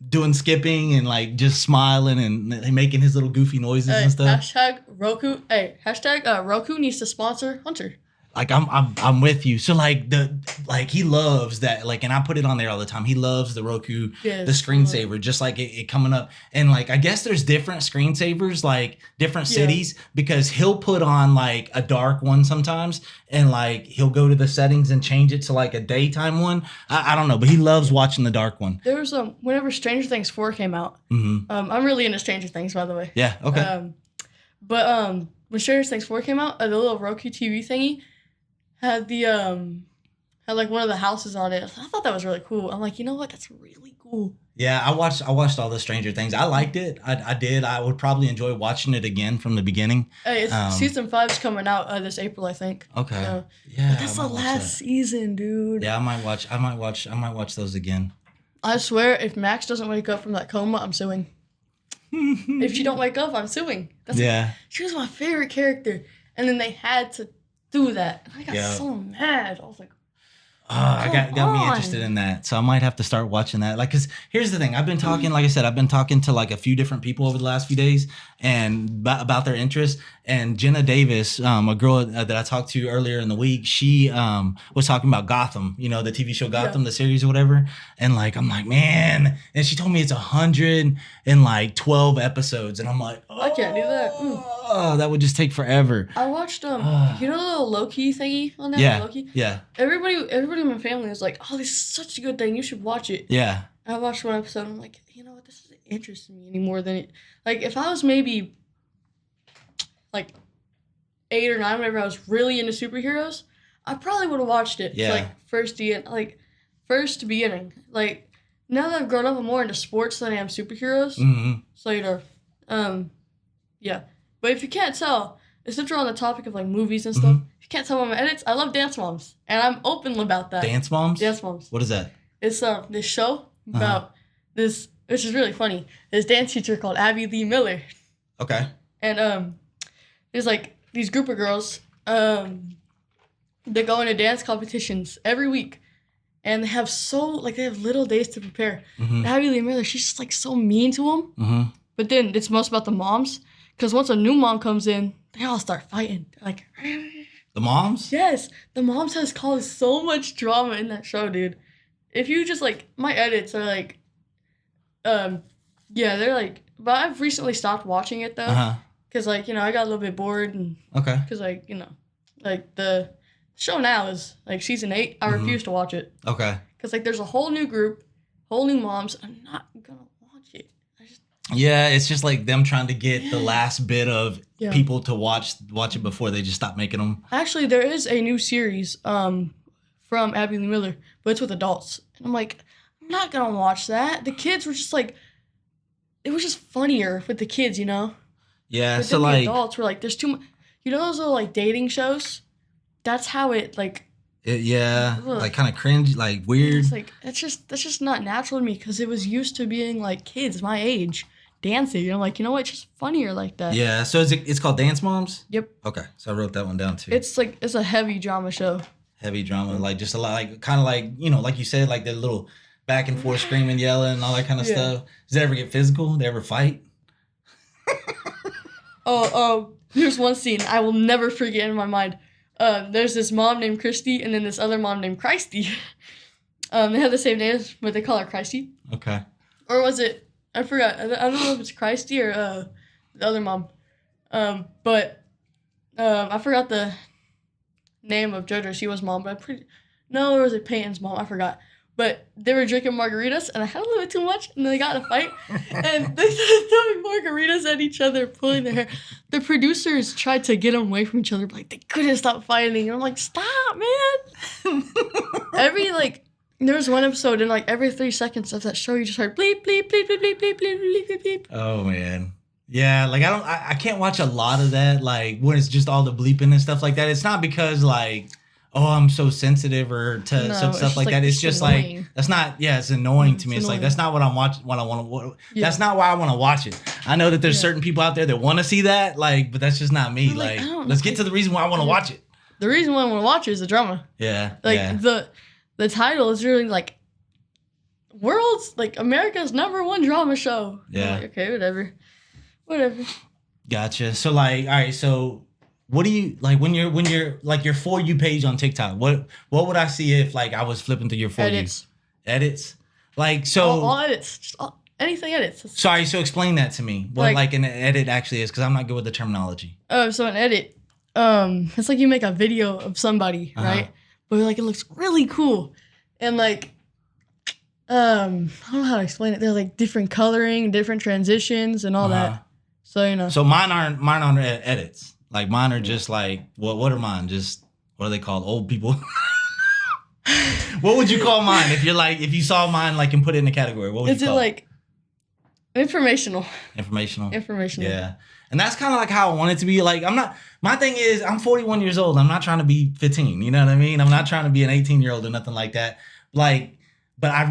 doing skipping and, like, just smiling and making his little goofy noises and stuff. Hashtag Roku. Hey, hashtag Roku needs to sponsor Hunter. Like, I'm with you. So like he loves that, like, and I put it on there all the time. He loves the Roku, the screensaver, just like it coming up. And like, I guess there's different screensavers, like different cities, because he'll put on like a dark one sometimes, and like he'll go to the settings and change it to like a daytime one. I don't know, but he loves watching the dark one. There was whenever Stranger Things 4 came out. Mm-hmm. I'm really into Stranger Things, by the way. Yeah. Okay. But when Stranger Things 4 came out, the little Roku TV thingy had had like one of the houses on it. I thought that was really cool. I'm like, you know what? That's really cool. Yeah, I watched all the Stranger Things. I liked it. I did. I would probably enjoy watching it again from the beginning. Hey, season 5's coming out this April, I think. Okay. So, yeah, but that's the last season, dude. Yeah, I might watch those again. I swear, if Max doesn't wake up from that coma, I'm suing. If she don't wake up, I'm suing. She was my favorite character, and then they had to do that. I got so mad. I was like, got me interested in that. So I might have to start watching that. Like, because here's the thing. I've been talking, like I said, I've been talking to like a few different people over the last few days and about their interests. And Jenna Davis, a girl that I talked to earlier in the week, she was talking about Gotham, you know, the TV show Gotham, the series or whatever. And like, I'm like, man. And she told me it's 112 episodes. And I'm like, I can't do that. Oh, that would just take forever. I watched you know the little Loki thingy on that? Yeah. Loki? Yeah. Everybody in my family was like, oh, this is such a good thing. You should watch it. Yeah. I watched one episode. I'm like, you know what? This doesn't interest me anymore than it. Like, if I was maybe like 8 or 9, whenever I was really into superheroes, I probably would have watched it. Yeah. Like first to beginning. Like now that I've grown up, I'm more into sports than I am superheroes. Mm-hmm. So yeah. But if you can't tell, since we're on the topic of like movies and stuff, if you can't tell by my edits, I love Dance Moms, and I'm open about that. Dance Moms? Dance Moms. What is that? It's this show about this, which is really funny. This dance teacher called Abby Lee Miller. Okay. And there's like these group of girls. They go into dance competitions every week, and they have little days to prepare. Mm-hmm. Abby Lee Miller, she's just like so mean to them. Mm-hmm. But then it's most about the moms, because once a new mom comes in, they all start fighting. They're like, the moms? Yes, the moms has caused so much drama in that show, dude. If you just like, my edits are like, they're like, but I've recently stopped watching it though, because like, you know, I got a little bit bored, and because like, you know, like the show now is like season 8. I refuse to watch it. Okay. Because like there's a whole new group, whole new moms. I'm not gonna watch it. Yeah, it's just like them trying to get the last bit of people to watch it before they just stop making them. Actually, there is a new series from Abby Lee Miller, but it's with adults. And I'm like, I'm not gonna watch that. The kids were just like, it was just funnier with the kids, you know. Yeah, But so then the like, adults were like, there's too much. You know those little like dating shows? That's how it like. yeah, Ugh. like kind of cringe, like weird. It's like that's just not natural to me because it was used to being like kids my age dancing. And I'm like, you know what? It's just funnier like that. Yeah, so it's called Dance Moms? Yep. Okay, so I wrote that one down too. It's a heavy drama show. Heavy drama, like just a lot, like kind of like, you know, like you said, like the little back and forth screaming, yelling, and all that kind of stuff. Does it ever get physical? They ever fight? Here's one scene I will never forget in my mind. There's this mom named Christy and then this other mom named Christy. They have the same name, but they call her Christy. Okay. Or was it? I forgot. I don't know if it's Christy or the other mom. But I forgot the name of JoJo Siwa's mom, but no, or was it Peyton's mom? I forgot. But they were drinking margaritas, and I had a little bit too much, and they got in a fight, and they started throwing margaritas at each other, pulling their hair. The producers tried to get them away from each other, but like, they couldn't stop fighting. And I'm like, stop, man! There was one episode, and like every 3 seconds of that show, you just heard bleep, bleep, bleep, bleep, bleep, bleep, bleep, bleep, bleep, bleep. Oh, man. Yeah, like I can't watch a lot of that, like when it's just all the bleeping and stuff like that. It's not because like, oh, I'm so sensitive or to stuff like that. It's just annoying. Like that's not. Yeah, it's annoying to me. It's like that's not what I'm watching. What I want to. Yeah. That's not why I want to watch it. I know that there's certain people out there that want to see that, like, but that's just not me. Like let's get to the reason why I want to watch it. The reason why I want to watch it is the drama. Yeah. Like the title is really like America's #1 drama show. Yeah. Like, okay, whatever. Gotcha. So like, all right. So what do you like when you're like your For You page on TikTok? What would I see if like I was flipping through your For You? Edits. Like so. All edits. Just anything edits. Sorry. So explain that to me. What like an edit actually is, because I'm not good with the terminology. So an edit, it's like you make a video of somebody, right? But like it looks really cool, and like. I don't know how to explain it. There's like different coloring, different transitions, and all that. So you know. So mine aren't edits. Like mine are just like what are mine? Just what are they called? Old people. What would you call mine if you saw mine like and put it in a category? What would you call it? Like informational? Informational. Yeah. And that's kind of like how I want it to be. Like my thing is I'm 41 years old. I'm not trying to be 15. You know what I mean? I'm not trying to be an 18-year-old or nothing like that. Like. But I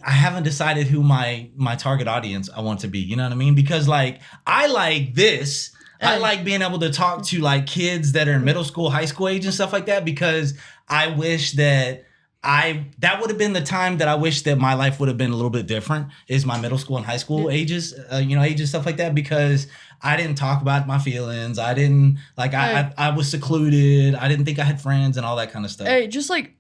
haven't decided who my target audience I want to be. You know what I mean? Because like I like this. I like being able to talk to like kids that are in middle school, high school age and stuff like that, because I wish that would have been the time that I wish that my life would have been a little bit different, is my middle school and high school ages, ages, stuff like that, because I didn't talk about my feelings. I didn't like, I was secluded. I didn't think I had friends and all that kind of stuff. Hey, just like,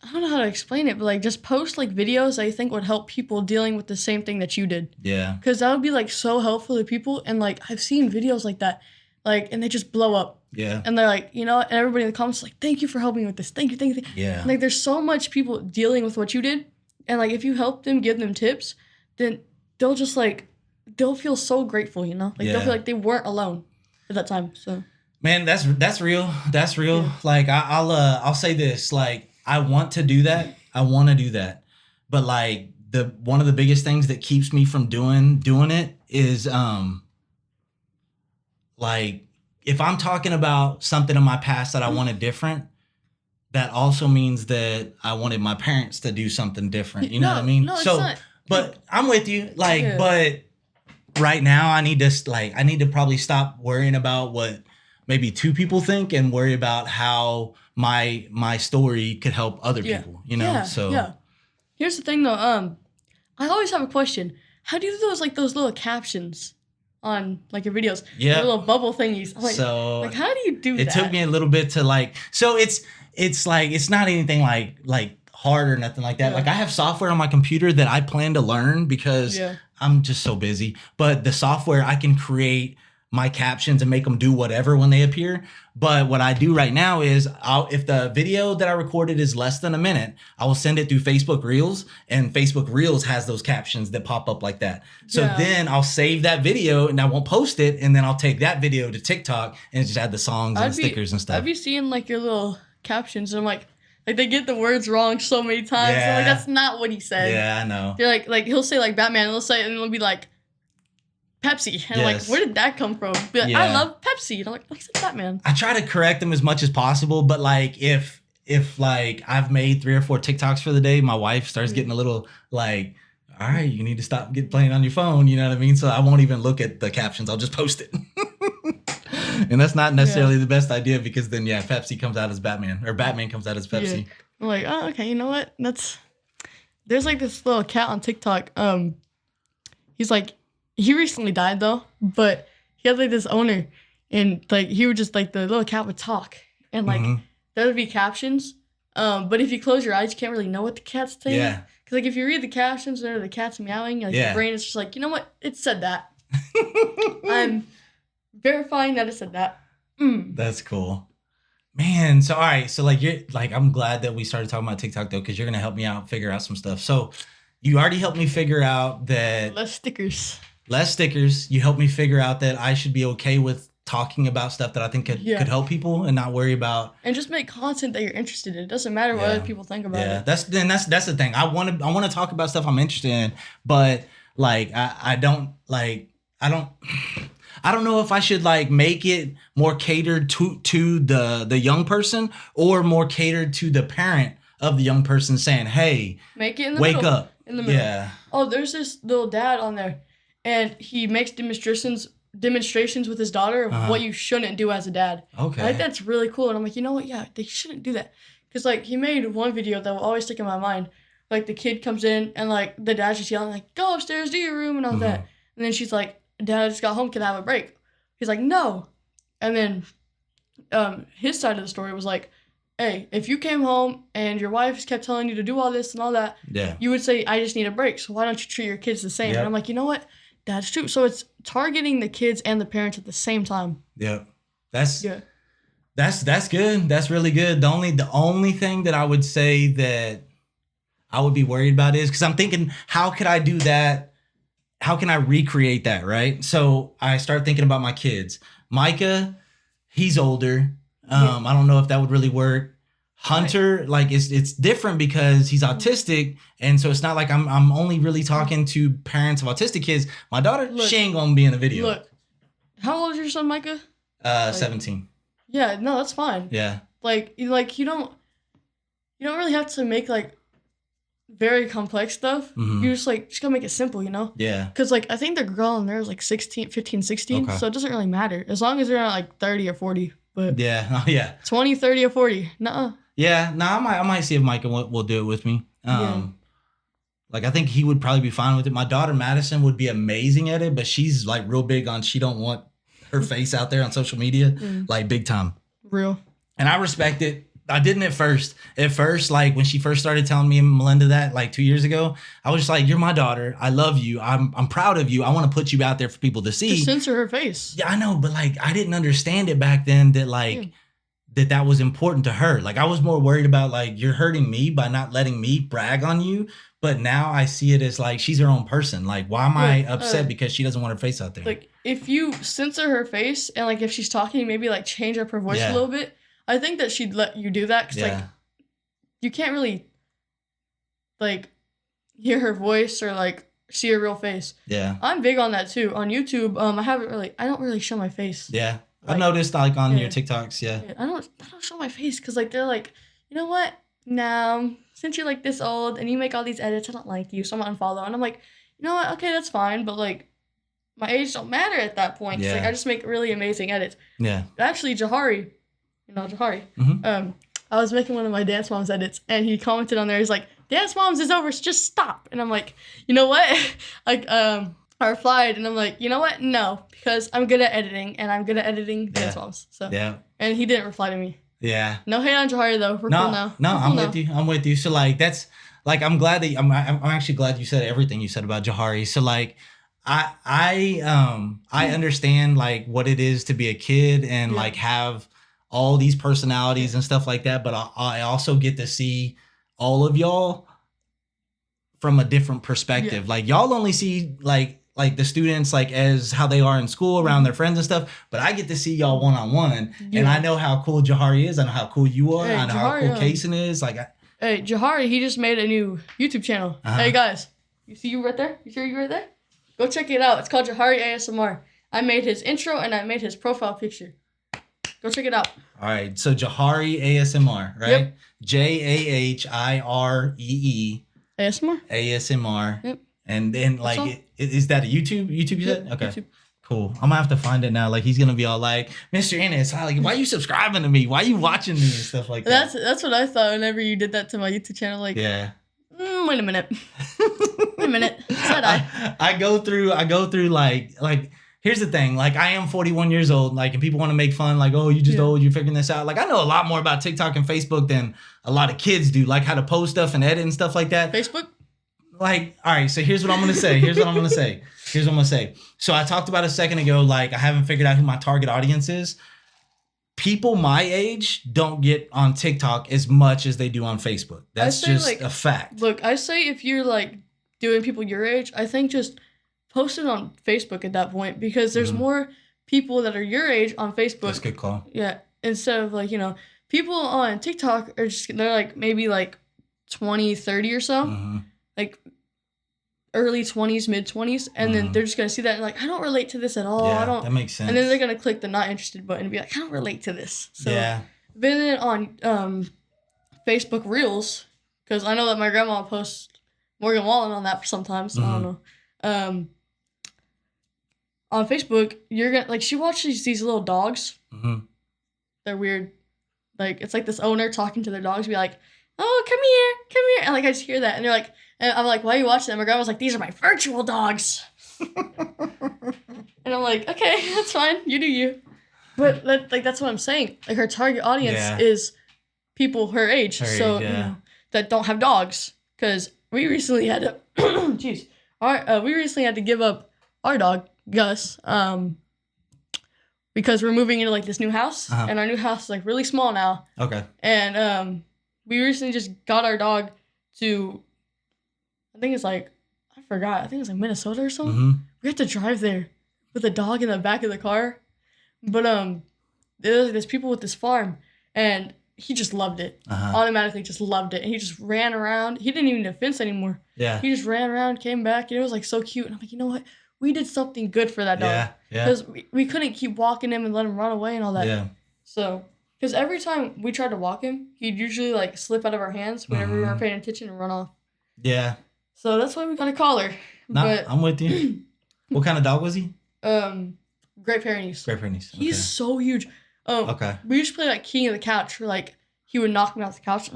I don't know how to explain it, but like just post like videos I think would help people dealing with the same thing that you did. Yeah. Because that would be like so helpful to people. And like I've seen videos like that, like, and they just blow up. Yeah. And they're like, and everybody in the comments is like, thank you for helping me with this. Thank you. Yeah. And like there's so much people dealing with what you did. And like if you help them, give them tips, then they'll just like, they'll feel so grateful, Like they'll feel like they weren't alone at that time. So. Man, that's real. That's real. Yeah. Like I'll say this, like, I want to do that. But like one of the biggest things that keeps me from doing it is like if I'm talking about something in my past that I wanted different, that also means that I wanted my parents to do something different. You know what I mean? No, so, it's not. But I'm with you. Like, but right now I need to probably stop worrying about what maybe two people think and worry about how my story could help other people, So here's the thing though, I always have a question. How do you do those little captions on like your videos? Yeah. Little bubble thingies. Like how do you do that? It took me a little bit to like, so it's like, it's not anything like hard or nothing like that. Yeah. Like I have software on my computer that I plan to learn because I'm just so busy, but the software I can create my captions and make them do whatever when they appear. But what I do right now is if the video that I recorded is less than a minute, I will send it through Facebook Reels, and Facebook Reels has those captions that pop up like that. So then I'll save that video and I won't post it. And then I'll take that video to TikTok and just add the songs and stickers and stuff. I've been seeing like your little captions and I'm like they get the words wrong so many times. Yeah. Like that's not what he said. Yeah, I know. They're like he'll say like Batman and he'll say it and it'll be like Pepsi. And I'm like, where did that come from? But I love Pepsi. And I'm like, what's Batman? I try to correct them as much as possible, but like if like I've made 3 or 4 TikToks for the day, my wife starts getting a little like, all right, you need to stop playing on your phone. You know what I mean? So I won't even look at the captions. I'll just post it. And that's not necessarily the best idea because then, Pepsi comes out as Batman or Batman comes out as Pepsi. Yeah. I'm like, oh, okay. You know what? There's like this little cat on TikTok. He's like, he recently died though, but he had like this owner and like, he would just like, the little cat would talk and like, there would be captions. But if you close your eyes, you can't really know what the cat's saying. Yeah. Because like if you read the captions or the cat's meowing, like your brain is just like, you know what? It said that. I'm verifying that it said that. That's cool. Man, so all right. So like I'm glad that we started talking about TikTok though, because you're gonna help me out figure out some stuff. So you already helped me figure out that less stickers. You helped me figure out that I should be okay with talking about stuff that I think could help people and not worry about, and just make content that you're interested in. It doesn't matter what other people think about it. That's the thing. I want to talk about stuff I'm interested in, but like I don't know if I should like make it more catered to the young person or more catered to the parent of the young person saying, hey, make it in the wake middle. up. In the middle. Yeah. Oh, there's this little dad on there and he makes demonstrations with his daughter of what you shouldn't do as a dad. Okay. I think that's really cool. And I'm like, you know what? Yeah, they shouldn't do that. Because, like, he made one video that will always stick in my mind. Like, the kid comes in and, like, the dad's just yelling, like, go upstairs, do your room and all that. And then she's like, Dad, I just got home. Can I have a break? He's like, no. And then his side of the story was like, hey, if you came home and your wife kept telling you to do all this and all that, you would say, I just need a break. So why don't you treat your kids the same? Yep. And I'm like, you know what? That's true. So it's targeting the kids and the parents at the same time. Yeah. That's good. That's really good. The only thing that I would say that I would be worried about is because I'm thinking, how could I do that? How can I recreate that? Right. So I start thinking about my kids. Micah, he's older. I don't know if that would really work. Hunter, like it's different because he's autistic, and so it's not like I'm only really talking to parents of autistic kids. My daughter, she ain't gonna be in the video. Look, how old is your son, Micah? 17. Yeah, no, that's fine. Yeah. Like you don't really have to make like very complex stuff. You just gotta make it simple, you know? Yeah. Because like I think the girl in there is like 15, 16, so it doesn't really matter as long as they're not like 30 or 40. But 20, 30, or 40. Nuh-uh. Yeah, no, I might see if Micah will do it with me. Like I think he would probably be fine with it. My daughter Madison would be amazing at it, but she's like real big on she don't want her face out there on social media, like big time. Real. And I respect it. I didn't at first. At first, like when she first started telling me and Melinda that like 2 years ago, I was just like, "You're my daughter. I love you. I'm proud of you. I want to put you out there for people to see." Just censor her face. Yeah, I know, but like I didn't understand it back then. That like. That was important to her. Like I was more worried about like you're hurting me by not letting me brag on you. But now I see it as like she's her own person. Like why am I upset because she doesn't want her face out there? Like if you censor her face and like if she's talking, maybe like change up her voice a little bit. I think that she'd let you do that because like you can't really like hear her voice or like see her real face. Yeah, I'm big on that too. On YouTube, I don't really show my face. Yeah. I've noticed like on your TikToks, I don't show my face because like they're like, you know what? No, since you're like this old and you make all these edits, I don't like you, so I'm gonna unfollow. And I'm like, you know what? Okay, that's fine, but like, my age don't matter at that point. Yeah. Like I just make really amazing edits. Yeah. Actually, Jahari, I was making one of my Dance Moms edits, and he commented on there. He's like, "Dance Moms is over, so just stop." And I'm like, you know what? Like I replied, and I'm like, you know what? No, because I'm good at editing, and I'm good at editing Dance Moms. So and he didn't reply to me. Yeah. No hate on Jahari though. We're cool now. No, I'm with you. I'm with you. So like that's like I'm glad that I'm actually glad you said everything you said about Jahari. So like I understand like what it is to be a kid and like have all these personalities and stuff like that, but I also get to see all of y'all from a different perspective. Like y'all only see like the students like as how they are in school around their friends and stuff, but I get to see y'all one-on-one and I know how cool Jahari is. I know how cool you are. I know how cool Kaysen is. Like Jahari, he just made a new YouTube channel. Hey guys, you see you right there? You sure you right there? Go check it out. It's called Jahari ASMR. I made his intro and I made his profile picture. Go check it out. All right. So Jahari ASMR, right? Yep. JAHIREE. ASMR? ASMR. Yep. And then, like, is that a YouTube? YouTube, you said? Okay. YouTube. Cool. I'm gonna have to find it now. Like, he's gonna be all like, Mr. Ennis, like, why are you subscribing to me? Why are you watching me and stuff like that? That's what I thought whenever you did that to my YouTube channel. Like, yeah. Wait a minute. Wait a minute. Said I go through like here's the thing. Like, I am 41 years old. Like, and people want to make fun. Like, oh, you just old. You're figuring this out. Like, I know a lot more about TikTok and Facebook than a lot of kids do. Like, how to post stuff and edit and stuff like that. Facebook? Like, all right, so here's what I'm going to say. So I talked about a second ago, like, I haven't figured out who my target audience is. People my age don't get on TikTok as much as they do on Facebook. That's just a fact. Look, I say if you're, like, doing people your age, I think just post it on Facebook at that point because there's more people that are your age on Facebook. That's a good call. Yeah, instead of, like, people on TikTok are just, they're, like, maybe, like, 20, 30 or so. Like, early 20s, mid 20s, and then they're just gonna see that and like, I don't relate to this at all. Yeah, I don't. That makes sense. And then they're gonna click the not interested button and be like, I don't relate to this. So, yeah. Been on Facebook Reels because I know that my grandma posts Morgan Wallen on that for sometimes. I don't know. On Facebook, you're gonna like she watches these little dogs. They're weird. Like it's like this owner talking to their dogs, be like, oh, come here, and like I just hear that, and they're like. And I'm like, why are you watching that? My grandma's like, these are my virtual dogs. And I'm like, okay, that's fine. You do you. But that's what I'm saying. Like her target audience is people her age. That don't have dogs. Because we recently had to, we recently had to give up our dog, Gus, because we're moving into like this new house. And our new house is like really small now. Okay. And we recently just got our dog to... I think it's like, I forgot. I think it's like Minnesota or something. We had to drive there with a dog in the back of the car. But there's people with this farm, and he just loved it. Automatically just loved it. And he just ran around. He didn't even need a fence anymore. Yeah. He just ran around, came back, and it was like so cute. And I'm like, you know what? We did something good for that dog. Yeah. Because we couldn't keep walking him and let him run away and all that. Yeah. So, because every time we tried to walk him, he'd usually like slip out of our hands whenever we weren't paying attention and run off. Yeah. So that's why we got a collar. Nah, I'm with you. What kind of dog was he? Great Pyrenees. Great Pyrenees. Okay. He's so huge. Okay. We used to play like King of the Couch, where like he would knock me off the couch.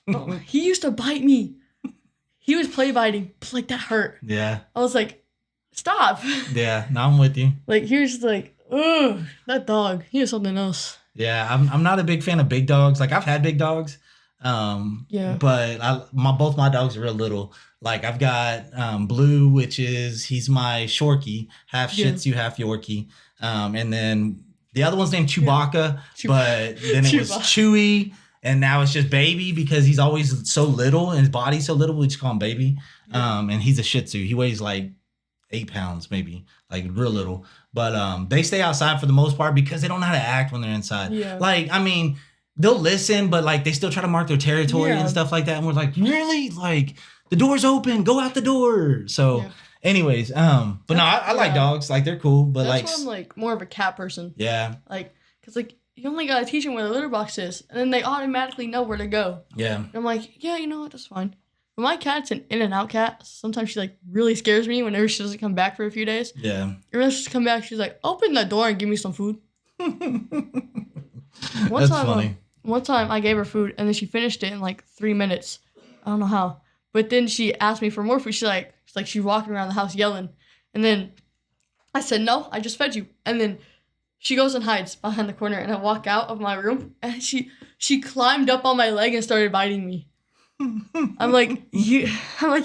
Like, he used to bite me. He was play biting, but like that hurt. Yeah. I was like, stop. Yeah. Now I'm with you. Like he was just like, ugh, that dog. He was something else. Yeah, I'm not a big fan of big dogs. Like I've had big dogs. But both my dogs are real little. Like I've got Blue, which he's my Shorkie, half Shih Tzu, half Yorkie. And then the other one's named Chewbacca, but then it was Chewy, and now it's just Baby because he's always so little and his body's so little. We just call him Baby. And he's a Shih Tzu. He weighs like 8 pounds, maybe, like real little. But they stay outside for the most part because they don't know how to act when they're inside. Yeah. Like I mean. They'll listen, but like they still try to mark their territory and stuff like that. And we're like, really? Like the door's open, go out the door. So anyways, but no, I like dogs. Like they're cool, but that's why I'm like more of a cat person. Yeah. Like, cause like you only gotta teach them where the litter box is, and then they automatically know where to go. Yeah. And I'm like, yeah, you know what? That's fine. But my cat's an in and out cat. Sometimes she like really scares me whenever she doesn't come back for a few days. Yeah. And then she's come back, she's like, open the door and give me some food. That's funny. One time I gave her food and then she finished it in like 3 minutes. I don't know how. But then she asked me for more food. She's walking around the house yelling. And then I said, no, I just fed you. And then she goes and hides behind the corner and I walk out of my room and she climbed up on my leg and started biting me. I'm like, you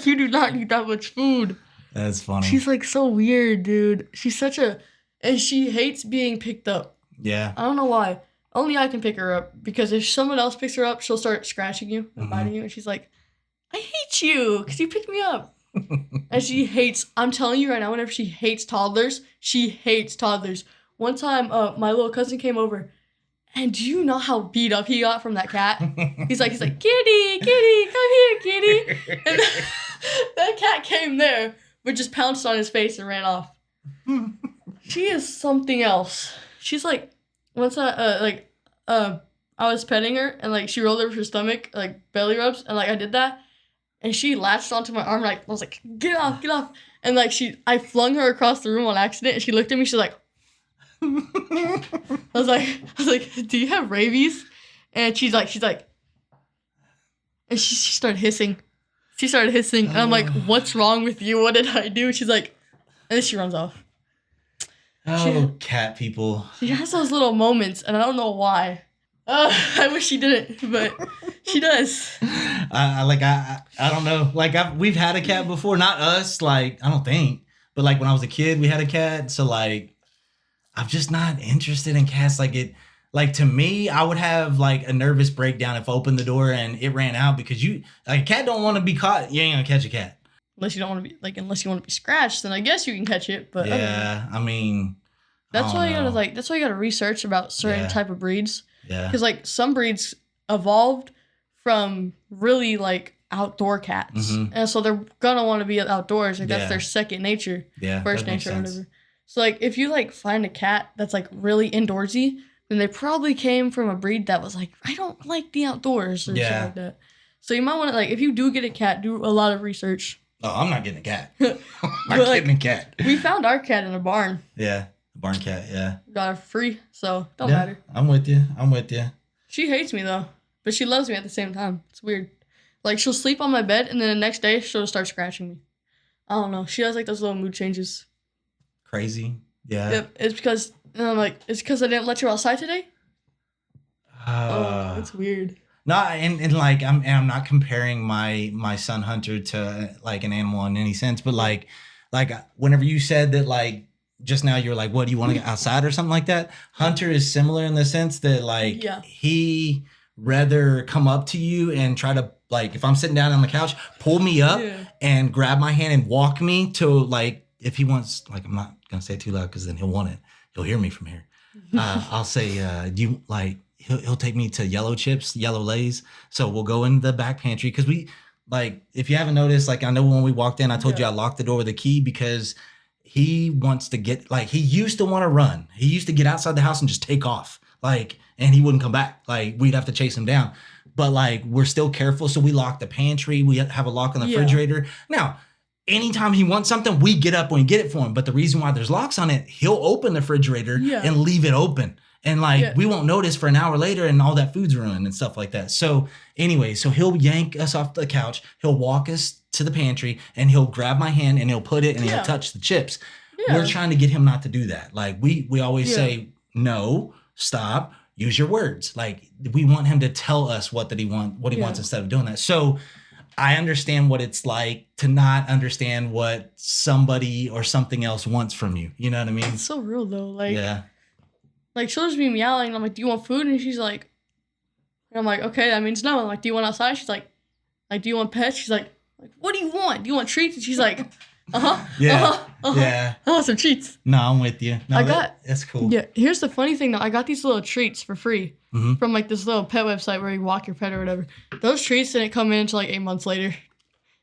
do not need that much food. That's funny. She's like so weird, dude. She's and she hates being picked up. Yeah. I don't know why. Only I can pick her up because if someone else picks her up, she'll start scratching you and biting you. And she's like, I hate you because you picked me up. And she hates, I'm telling you right now, whenever she hates toddlers, she hates toddlers. One time, my little cousin came over and do you know how beat up he got from that cat? He's like, kitty, come here, kitty. And that cat came there, but just pounced on his face and ran off. She is something else. She's like, once I was petting her and like she rolled over her stomach, like belly rubs, and like I did that, and she latched onto my arm. Like I was like, get off, and like I flung her across the room on accident, and she looked at me. She's like, I was like, do you have rabies? And she's like, and she started hissing. She started hissing, and I'm like, what's wrong with you? What did I do? She's like, and then she runs off. Cat people. She has those little moments, and I don't know why. I wish she didn't, but she does. I don't know. Like we've had a cat before, not us. Like I don't think, but like when I was a kid, we had a cat. So like, I'm just not interested in cats. Like to me, I would have like a nervous breakdown if I opened the door and it ran out because a cat don't want to be caught. You ain't gonna catch a cat. Unless you want to be scratched, then I guess you can catch it. But yeah, I mean, that's why you gotta research about certain type of breeds. Yeah. Because like some breeds evolved from really like outdoor cats, and so they're gonna want to be outdoors. Like that's their second nature, first nature, or whatever. So like if you like find a cat that's like really indoorsy, then they probably came from a breed that was like, I don't like the outdoors or something like that. So you might want to like if you do get a cat, do a lot of research. Oh, I'm not getting a cat. I'm not getting a cat. We found our cat in a barn. Yeah, a barn cat, yeah. Got her free, so don't matter. I'm with you. She hates me, though, but she loves me at the same time. It's weird. Like, she'll sleep on my bed, and then the next day, she'll start scratching me. I don't know. She has, like, those little mood changes. Crazy. Yeah. Yep. It's because I didn't let you outside today? It's weird. No, and like I'm not comparing my son Hunter to like an animal in any sense, but like whenever you said that like just now you're like, what do you want to get outside or something like that? Hunter is similar in the sense that like he rather come up to you and try to like if I'm sitting down on the couch, pull me up and grab my hand and walk me to like if he wants like I'm not gonna say it too loud because then he'll want it. He'll hear me from here. I'll say, do you like? He'll take me to Yellow Chips, Yellow Lays. So we'll go in the back pantry because we like if you haven't noticed, like I know when we walked in, I told you I locked the door with a key because he wants to get like he used to want to run. He used to get outside the house and just take off, like, and he wouldn't come back. Like we'd have to chase him down. But like we're still careful, so we lock the pantry. We have a lock on the refrigerator. Now, anytime he wants something, we get up and we get it for him. But the reason why there's locks on it, he'll open the refrigerator and leave it open. And like we won't notice for an hour later and all that food's ruined and stuff like that. So anyway, so he'll yank us off the couch. He'll walk us to the pantry and he'll grab my hand and he'll put it and he'll touch the chips. Yeah. We're trying to get him not to do that. Like we always say, no, stop, use your words. Like we want him to tell us what he wants instead of doing that. So I understand what it's like to not understand what somebody or something else wants from you. You know what I mean? It's so real though. Like, like she'll just be meowing and I'm like, do you want food? And she's like, and I'm like, okay, that means no. I'm like, do you want outside? She's like, do you want pets? She's like, what do you want? Do you want treats? And she's like, yeah. I want some treats. No, I'm with you. No, that's cool. Yeah. Here's the funny thing though. I got these little treats for free from like this little pet website where you walk your pet or whatever. Those treats didn't come in until like 8 months later.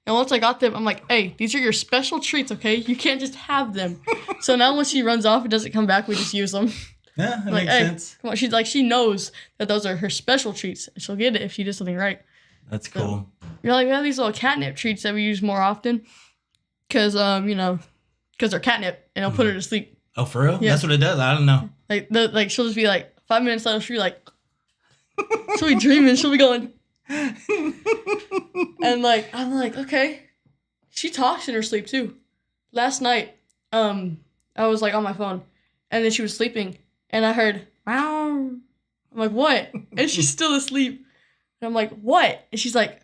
And once I got them, I'm like, hey, these are your special treats, okay? You can't just have them. So now when she runs off and doesn't come back, we just use them. Yeah, that makes sense. Come on. She's like, she knows that those are her special treats. And she'll get it if she does something right. That's cool. You know, like we have these little catnip treats that we use more often. Because, because they're catnip and it'll put her to sleep. Oh, for real? Yeah. That's what it does? I don't know. Like she'll just be like, 5 minutes later, she'll be like, she'll be dreaming. She'll be going. And like, I'm like, okay. She talks in her sleep too. Last night, I was like on my phone and then she was sleeping and I heard, wow. I'm like, what? And she's still asleep. And I'm like, what? And she's like,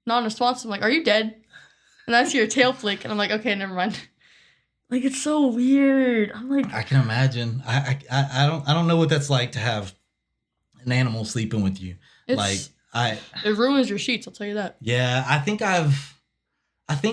non-responsive. I'm like, are you dead? And I see her tail flick, and I'm like, okay, never mind. Like, it's so weird. I'm like, I can imagine. I don't know what that's like to have an animal sleeping with you. It ruins your sheets. I'll tell you that. Yeah, I think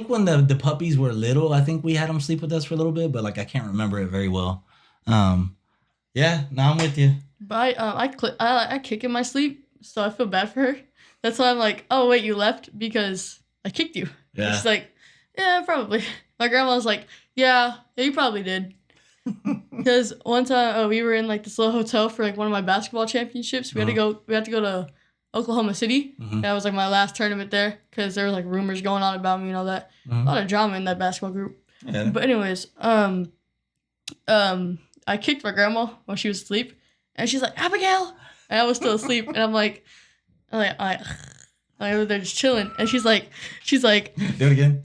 when the puppies were little, I think we had them sleep with us for a little bit, but like I can't remember it very well. Yeah, no, I'm with you. But I kick in my sleep, so I feel bad for her. That's why I'm like, oh wait, you left because I kicked you. Yeah. She's like, Yeah, probably. My grandma was like, yeah, you probably did. Because one time we were in like this little hotel for like one of my basketball championships. We had to go to Oklahoma City. That was like my last tournament there because there was like rumors going on about me and all that. A lot of drama in that basketball group. Yeah. But anyways, I kicked my grandma while she was asleep, and she's like, Abigail, and I was still asleep, and I'm like, they're just chilling, and she's like, do it again.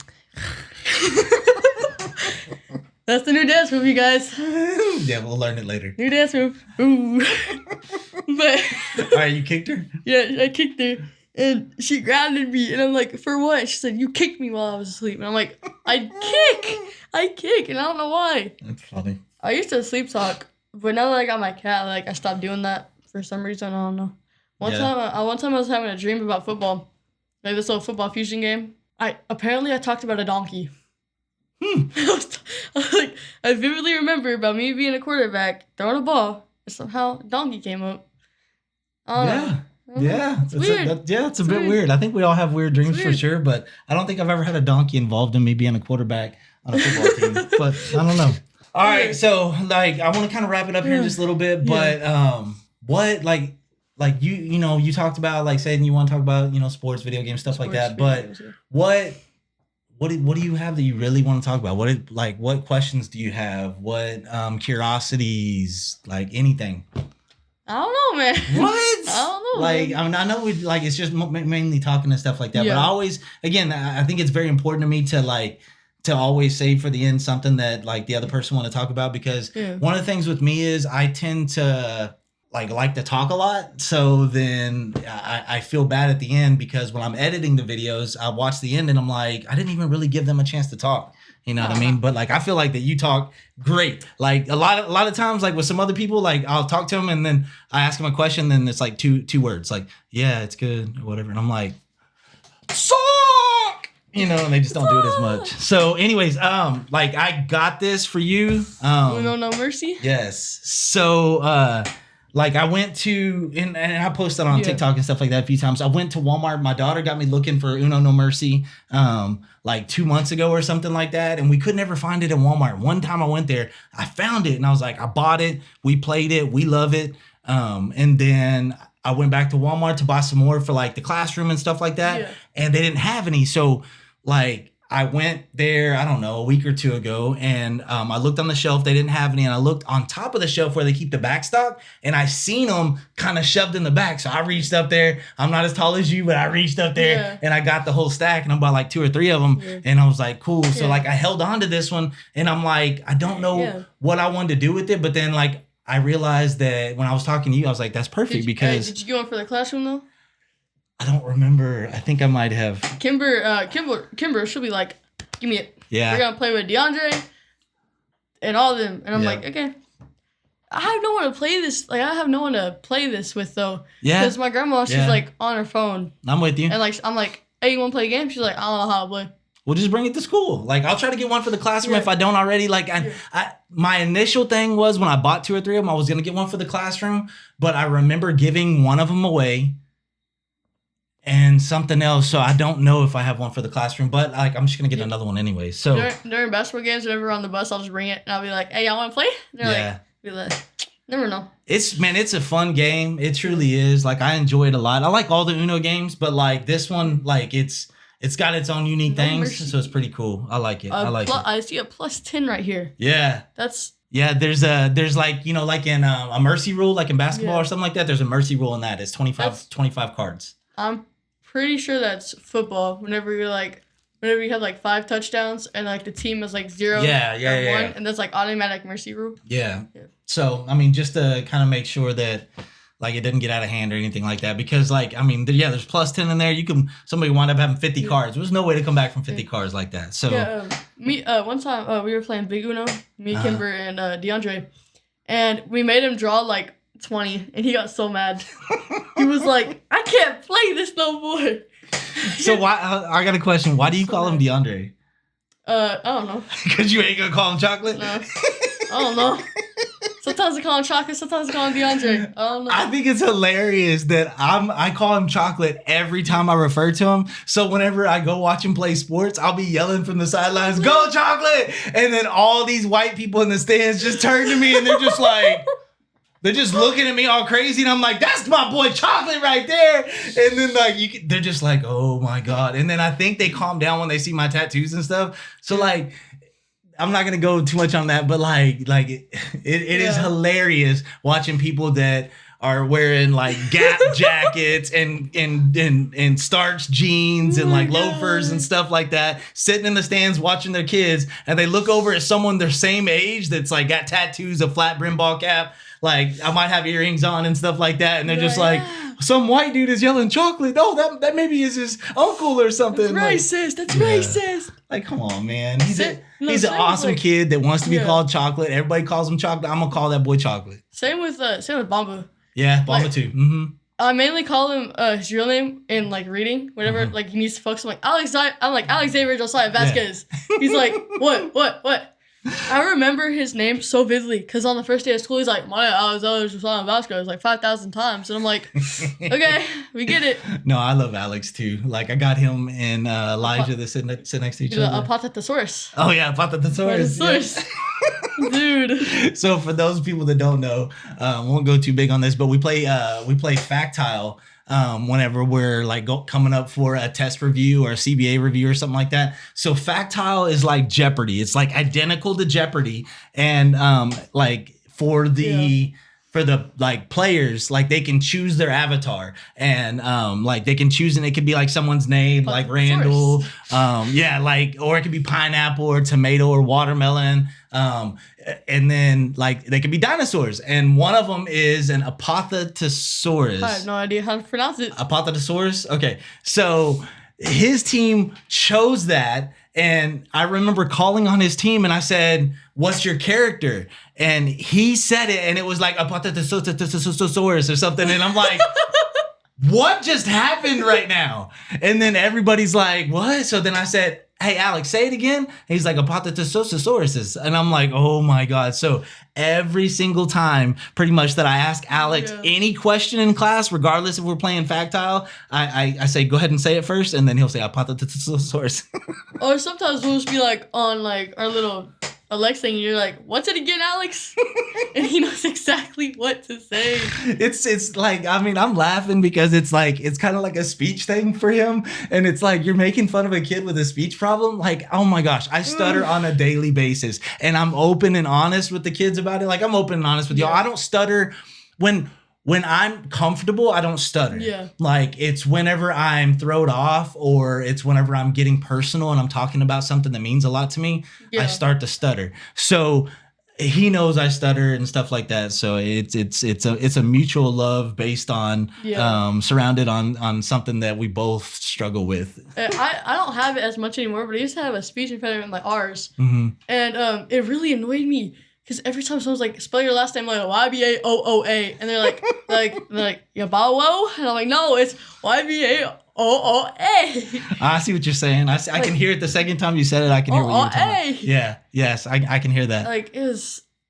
That's the new dance move, you guys. Yeah, we'll learn it later. New dance move. Ooh. But all right, you kicked her? Yeah, I kicked her. And she grounded me. And I'm like, for what? She said, you kicked me while I was asleep. And I'm like, I kick. And I don't know why. That's funny. I used to sleep talk. But now that I got my cat, like, I stopped doing that for some reason. I don't know. One time I was having a dream about football. Like this little football fusion game. I talked about a donkey. I vividly remember about me being a quarterback, throwing a ball, and somehow a donkey came up. It's weird. It's a bit weird. I think we all have weird dreams for sure, but I don't think I've ever had a donkey involved in me being a quarterback on a football team. But I don't know. All right, so like I want to kind of wrap it up here in just a little bit, but what like you talked about like saying you want to talk about sports, video games, stuff like that, but what do you have that you really want to talk about? What questions do you have? What curiosities? Like anything? I don't know, man. What? I don't know. Like, I mean, I know we like it's just mainly talking and stuff like that. Yeah. But I always, again, I think it's very important to me to always save for the end something that like the other person want to talk about, because one of the things with me is I tend to like to talk a lot. So then I feel bad at the end because when I'm editing the videos, I watch the end and I'm like, I didn't even really give them a chance to talk. You know what I mean? But like, I feel like that you talk great. Like a lot of times, like with some other people, like I'll talk to them and then I ask them a question, then it's like two words, like, yeah, it's good or whatever. And I'm like, suck, and they just don't do it as much. So anyways, like I got this for you. Uno No Mercy? Yes. So, like I went to, and I posted on TikTok and stuff like that a few times. I went to Walmart. My daughter got me looking for Uno No Mercy like 2 months ago or something like that. And we could never find it in Walmart. One time I went there, I found it and I was like, I bought it. We played it. We love it. And then I went back to Walmart to buy some more for like the classroom and stuff like that. Yeah. And they didn't have any. So like, I went there, I don't know, a week or two ago, and I looked on the shelf. They didn't have any, and I looked on top of the shelf where they keep the back stock, and I seen them kind of shoved in the back. So I reached up there. I'm not as tall as you, but I reached up there, and I got the whole stack, and I bought like 2 or 3 of them, and I was like, cool. So like I held on to this one, and I'm like, I don't know what I wanted to do with it, but then like I realized that when I was talking to you, I was like, that's perfect because... did you go in for the classroom though? I don't remember. I think I might have. Kimber, she'll be like, give me it. Yeah. We're going to play with DeAndre and all of them. And I'm like, okay. I have no one to play this. Like, I have no one to play this with, though. Yeah. Because my grandma, she's, like, on her phone. I'm with you. And, like, I'm like, hey, you want to play a game? She's like, I don't know how to play. We'll just bring it to school. Like, I'll try to get one for the classroom if I don't already. Like, my initial thing was when I bought 2 or 3 of them, I was going to get one for the classroom. But I remember giving one of them away and something else. So I don't know if I have one for the classroom, but like I'm just going to get another one anyway. So during basketball games, whenever we're on the bus, I'll just bring it and I'll be like, hey, y'all want to play? And they're like, never know. It's a fun game. It truly is. Like I enjoy it a lot. I like all the Uno games, but like this one, like it's got its own unique things. So it's pretty cool. I like it. I see a plus 10 right here. Yeah. There's like, like in a mercy rule, like in basketball or something like that. There's a mercy rule in that. It's 25 cards. I'm pretty sure that's football. Whenever you have like 5 touchdowns and like the team is like 0 or 1, and that's like automatic mercy rule. Yeah. So I mean, just to kind of make sure that like it didn't get out of hand or anything like that, because like I mean, there's plus 10 in there. Somebody wind up having 50 cards. There's no way to come back from 50 cards like that. So one time we were playing Big Uno, me, Kimber, and DeAndre, and we made him draw like 20, and he got so mad. He was like, I can't play this no more. So why? I got a question. Why do you call him DeAndre? I don't know. Because you ain't gonna call him Chocolate? No. I don't know. Sometimes I call him Chocolate. Sometimes I call him DeAndre. I don't know. I think it's hilarious that I call him Chocolate every time I refer to him. So whenever I go watch him play sports, I'll be yelling from the sidelines, "Go Chocolate!" And then all these white people in the stands just turn to me and they're just like, they're just looking at me all crazy, and I'm like, "That's my boy Chocolate right there." And then like they're just like, "Oh my God!" And then I think they calm down when they see my tattoos and stuff. So like, I'm not gonna go too much on that, but like it is hilarious watching people that are wearing like Gap jackets and starched jeans and like loafers and stuff like that, sitting in the stands watching their kids, and they look over at someone their same age that's like got tattoos, a flat brim ball cap. Like, I might have earrings on and stuff like that. And they're just like, some white dude is yelling Chocolate. Oh, that maybe is his uncle or something. That's racist. That's racist. Like, come on, man. He's an awesome kid that wants to be called Chocolate. Everybody calls him Chocolate. I'm going to call that boy Chocolate. Same with Bamba. Yeah, Bamba too. Mm-hmm. I mainly call him his real name in like reading whenever like he needs to focus. I'm like Alex Xavier Josiah Vasquez. Yeah. He's like, what? I remember his name so vividly because on the first day of school, he's like, "My name is Alex Josiah Vasquez," like 5,000 times, and I'm like, "Okay, we get it." No, I love Alex too. Like I got him and Elijah that sit next to each other. Apatatosaurus. Oh yeah, Apatatosaurus. Yeah. Dude. So for those people that don't know, won't go too big on this, but we play Factile. Whenever we're like coming up for a test review or a CBA review or something like that. So Factile is like Jeopardy. It's like identical to Jeopardy. And like for the like players, like they can choose their avatar and like they can choose, and it could be like someone's name, like Randall. Like, or it could be pineapple or tomato or watermelon. And then like they could be dinosaurs, and one of them is an Apatatosaurus. I have no idea how to pronounce it. Apatatosaurus. Okay, so his team chose that, and I remember calling on his team, and I said, "What's your character?" And he said it, and it was like Apatatosaurus or something, and I'm like, what just happened right now? And then everybody's like, what? So then I said, "Hey, Alex, say it again." And he's like, Apatatosaurus. And I'm like, oh my God. So every single time pretty much that I ask Alex any question in class, regardless if we're playing Factile, I say, go ahead and say it first. And then he'll say Apatatosaurus. Or sometimes we'll just be like on like our little Alexa thing, and you're like, "What's it again, Alex?" And he knows exactly what to say. It's like, I mean, I'm laughing because it's like, it's kind of like a speech thing for him. And it's like, you're making fun of a kid with a speech problem. Like, oh my gosh, I stutter on a daily basis, and I'm open and honest with the kids about it. Like, I'm open and honest with y'all. I don't stutter when I'm comfortable, I don't stutter. Yeah. Like, it's whenever I'm thrown off, or it's whenever I'm getting personal and I'm talking about something that means a lot to me, I start to stutter. So he knows I stutter and stuff like that. So it's a mutual love based on surrounded on something that we both struggle with. I don't have it as much anymore, but I used to have a speech impediment like ours. Mm-hmm. And it really annoyed me. Because every time someone's like, spell your last name, I'm like, Ybaoa. And they're like, Yabawo? And I'm like, no, it's Ybaoa. I see what you're saying. I can hear it the second time you said it. I can hear what you were talking about. Yeah. Yes, I can hear that. Like,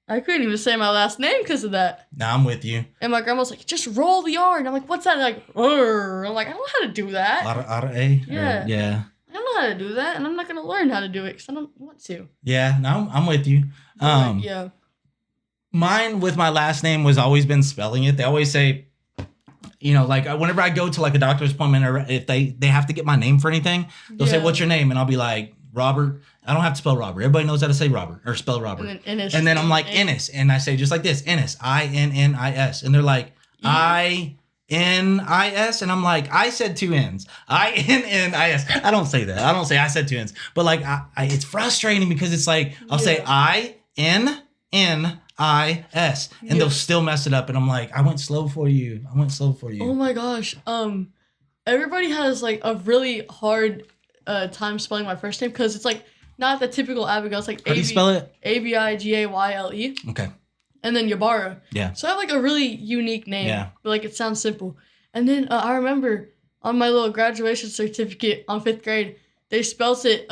I couldn't even say my last name because of that. Nah, I'm with you. And my grandma's like, just roll the R. And I'm like, what's that? And like, I'm like, I don't know how to do that. R-A? Yeah. Yeah. I don't know how to do that, and I'm not going to learn how to do it because I don't want to. Yeah, no, I'm with you. Mine with my last name was always been spelling it. They always say, like whenever I go to like a doctor's appointment, or if they have to get my name for anything, they'll say, "What's your name?" And I'll be like, Robert. I don't have to spell Robert. Everybody knows how to say Robert or spell Robert. And then Ennis. And then I'm like, Ennis. And I say just like this, Ennis, Innis. And they're like, Innis. And I'm like, I said two N's. Innis. I don't say that. I don't say I said two N's. But like, it's frustrating because it's like, I'll say Innis. And they'll still mess it up. And I'm like, I went slow for you. Oh my gosh. Everybody has like a really hard time spelling my first name because it's like not the typical Abigail. It's like how do you spell it? Abigayle. Okay. And then Ybarra. Yeah. So I have like a really unique name. Yeah. But like it sounds simple. And then I remember on my little graduation certificate on 5th grade, they spelled it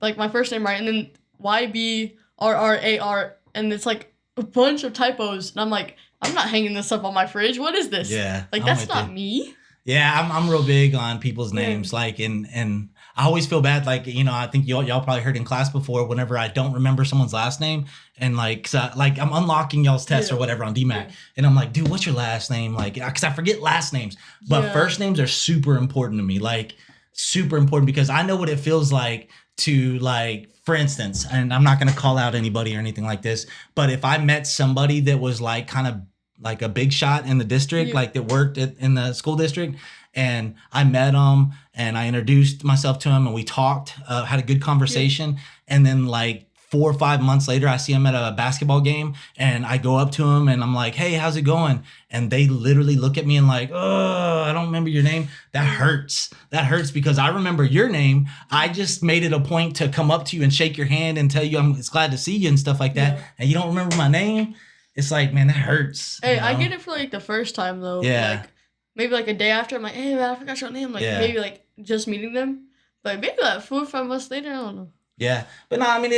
like my first name right, and then Ybrrar, and it's like a bunch of typos, and I'm like, I'm not hanging this up on my fridge. What is this? Yeah, like that's not me. Yeah, I'm real big on people's names, like, and I always feel bad, like, you know, I think y'all probably heard in class before, whenever I don't remember someone's last name, and like, I'm unlocking y'all's tests or whatever on DMAC, and I'm like, dude, what's your last name? Like, because I forget last names, but first names are super important to me, like, super important, because I know what it feels like to, like, for instance, and I'm not going to call out anybody or anything like this, but if I met somebody that was like kind of like a big shot in the district, like that worked in the school district, and I met him and I introduced myself to him and we talked, had a good conversation, and then like 4 or 5 months later, I see him at a basketball game and I go up to him and I'm like, hey, how's it going? And they literally look at me and like, oh, I don't remember your name. That hurts. That hurts because I remember your name. I just made it a point to come up to you and shake your hand and tell you I'm glad to see you and stuff like that. And you don't remember my name? It's like, man, that hurts. Hey, you know? I get it for like the first time though. Yeah. Like maybe like a day after, I'm like, hey man, I forgot your name. Like maybe like just meeting them. But maybe like 4 or 5 months later, I don't know. Yeah, but no, I mean,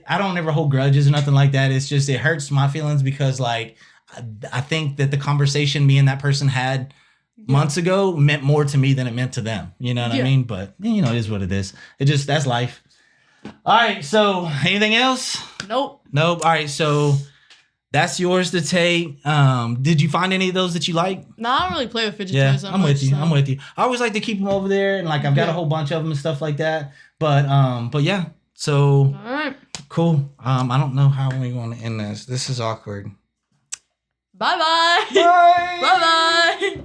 I don't ever hold grudges or nothing like that. It's just, it hurts my feelings because like, I think that the conversation me and that person had months ago meant more to me than it meant to them. You know what I mean? But you know, it is what it is. That's life. All right. So anything else? Nope. All right. So that's yours to take. Did you find any of those that you like? No, I don't really play with fidget toys. I'm with you. I'm with you. I always like to keep them over there, and like I've got a whole bunch of them and stuff like that. But yeah. So all right, cool. I don't know how we want to end this. This is awkward. Bye-bye. Bye. Bye-bye.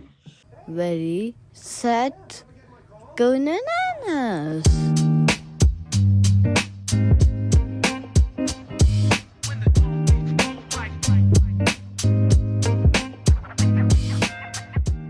Ready, set, go bananas.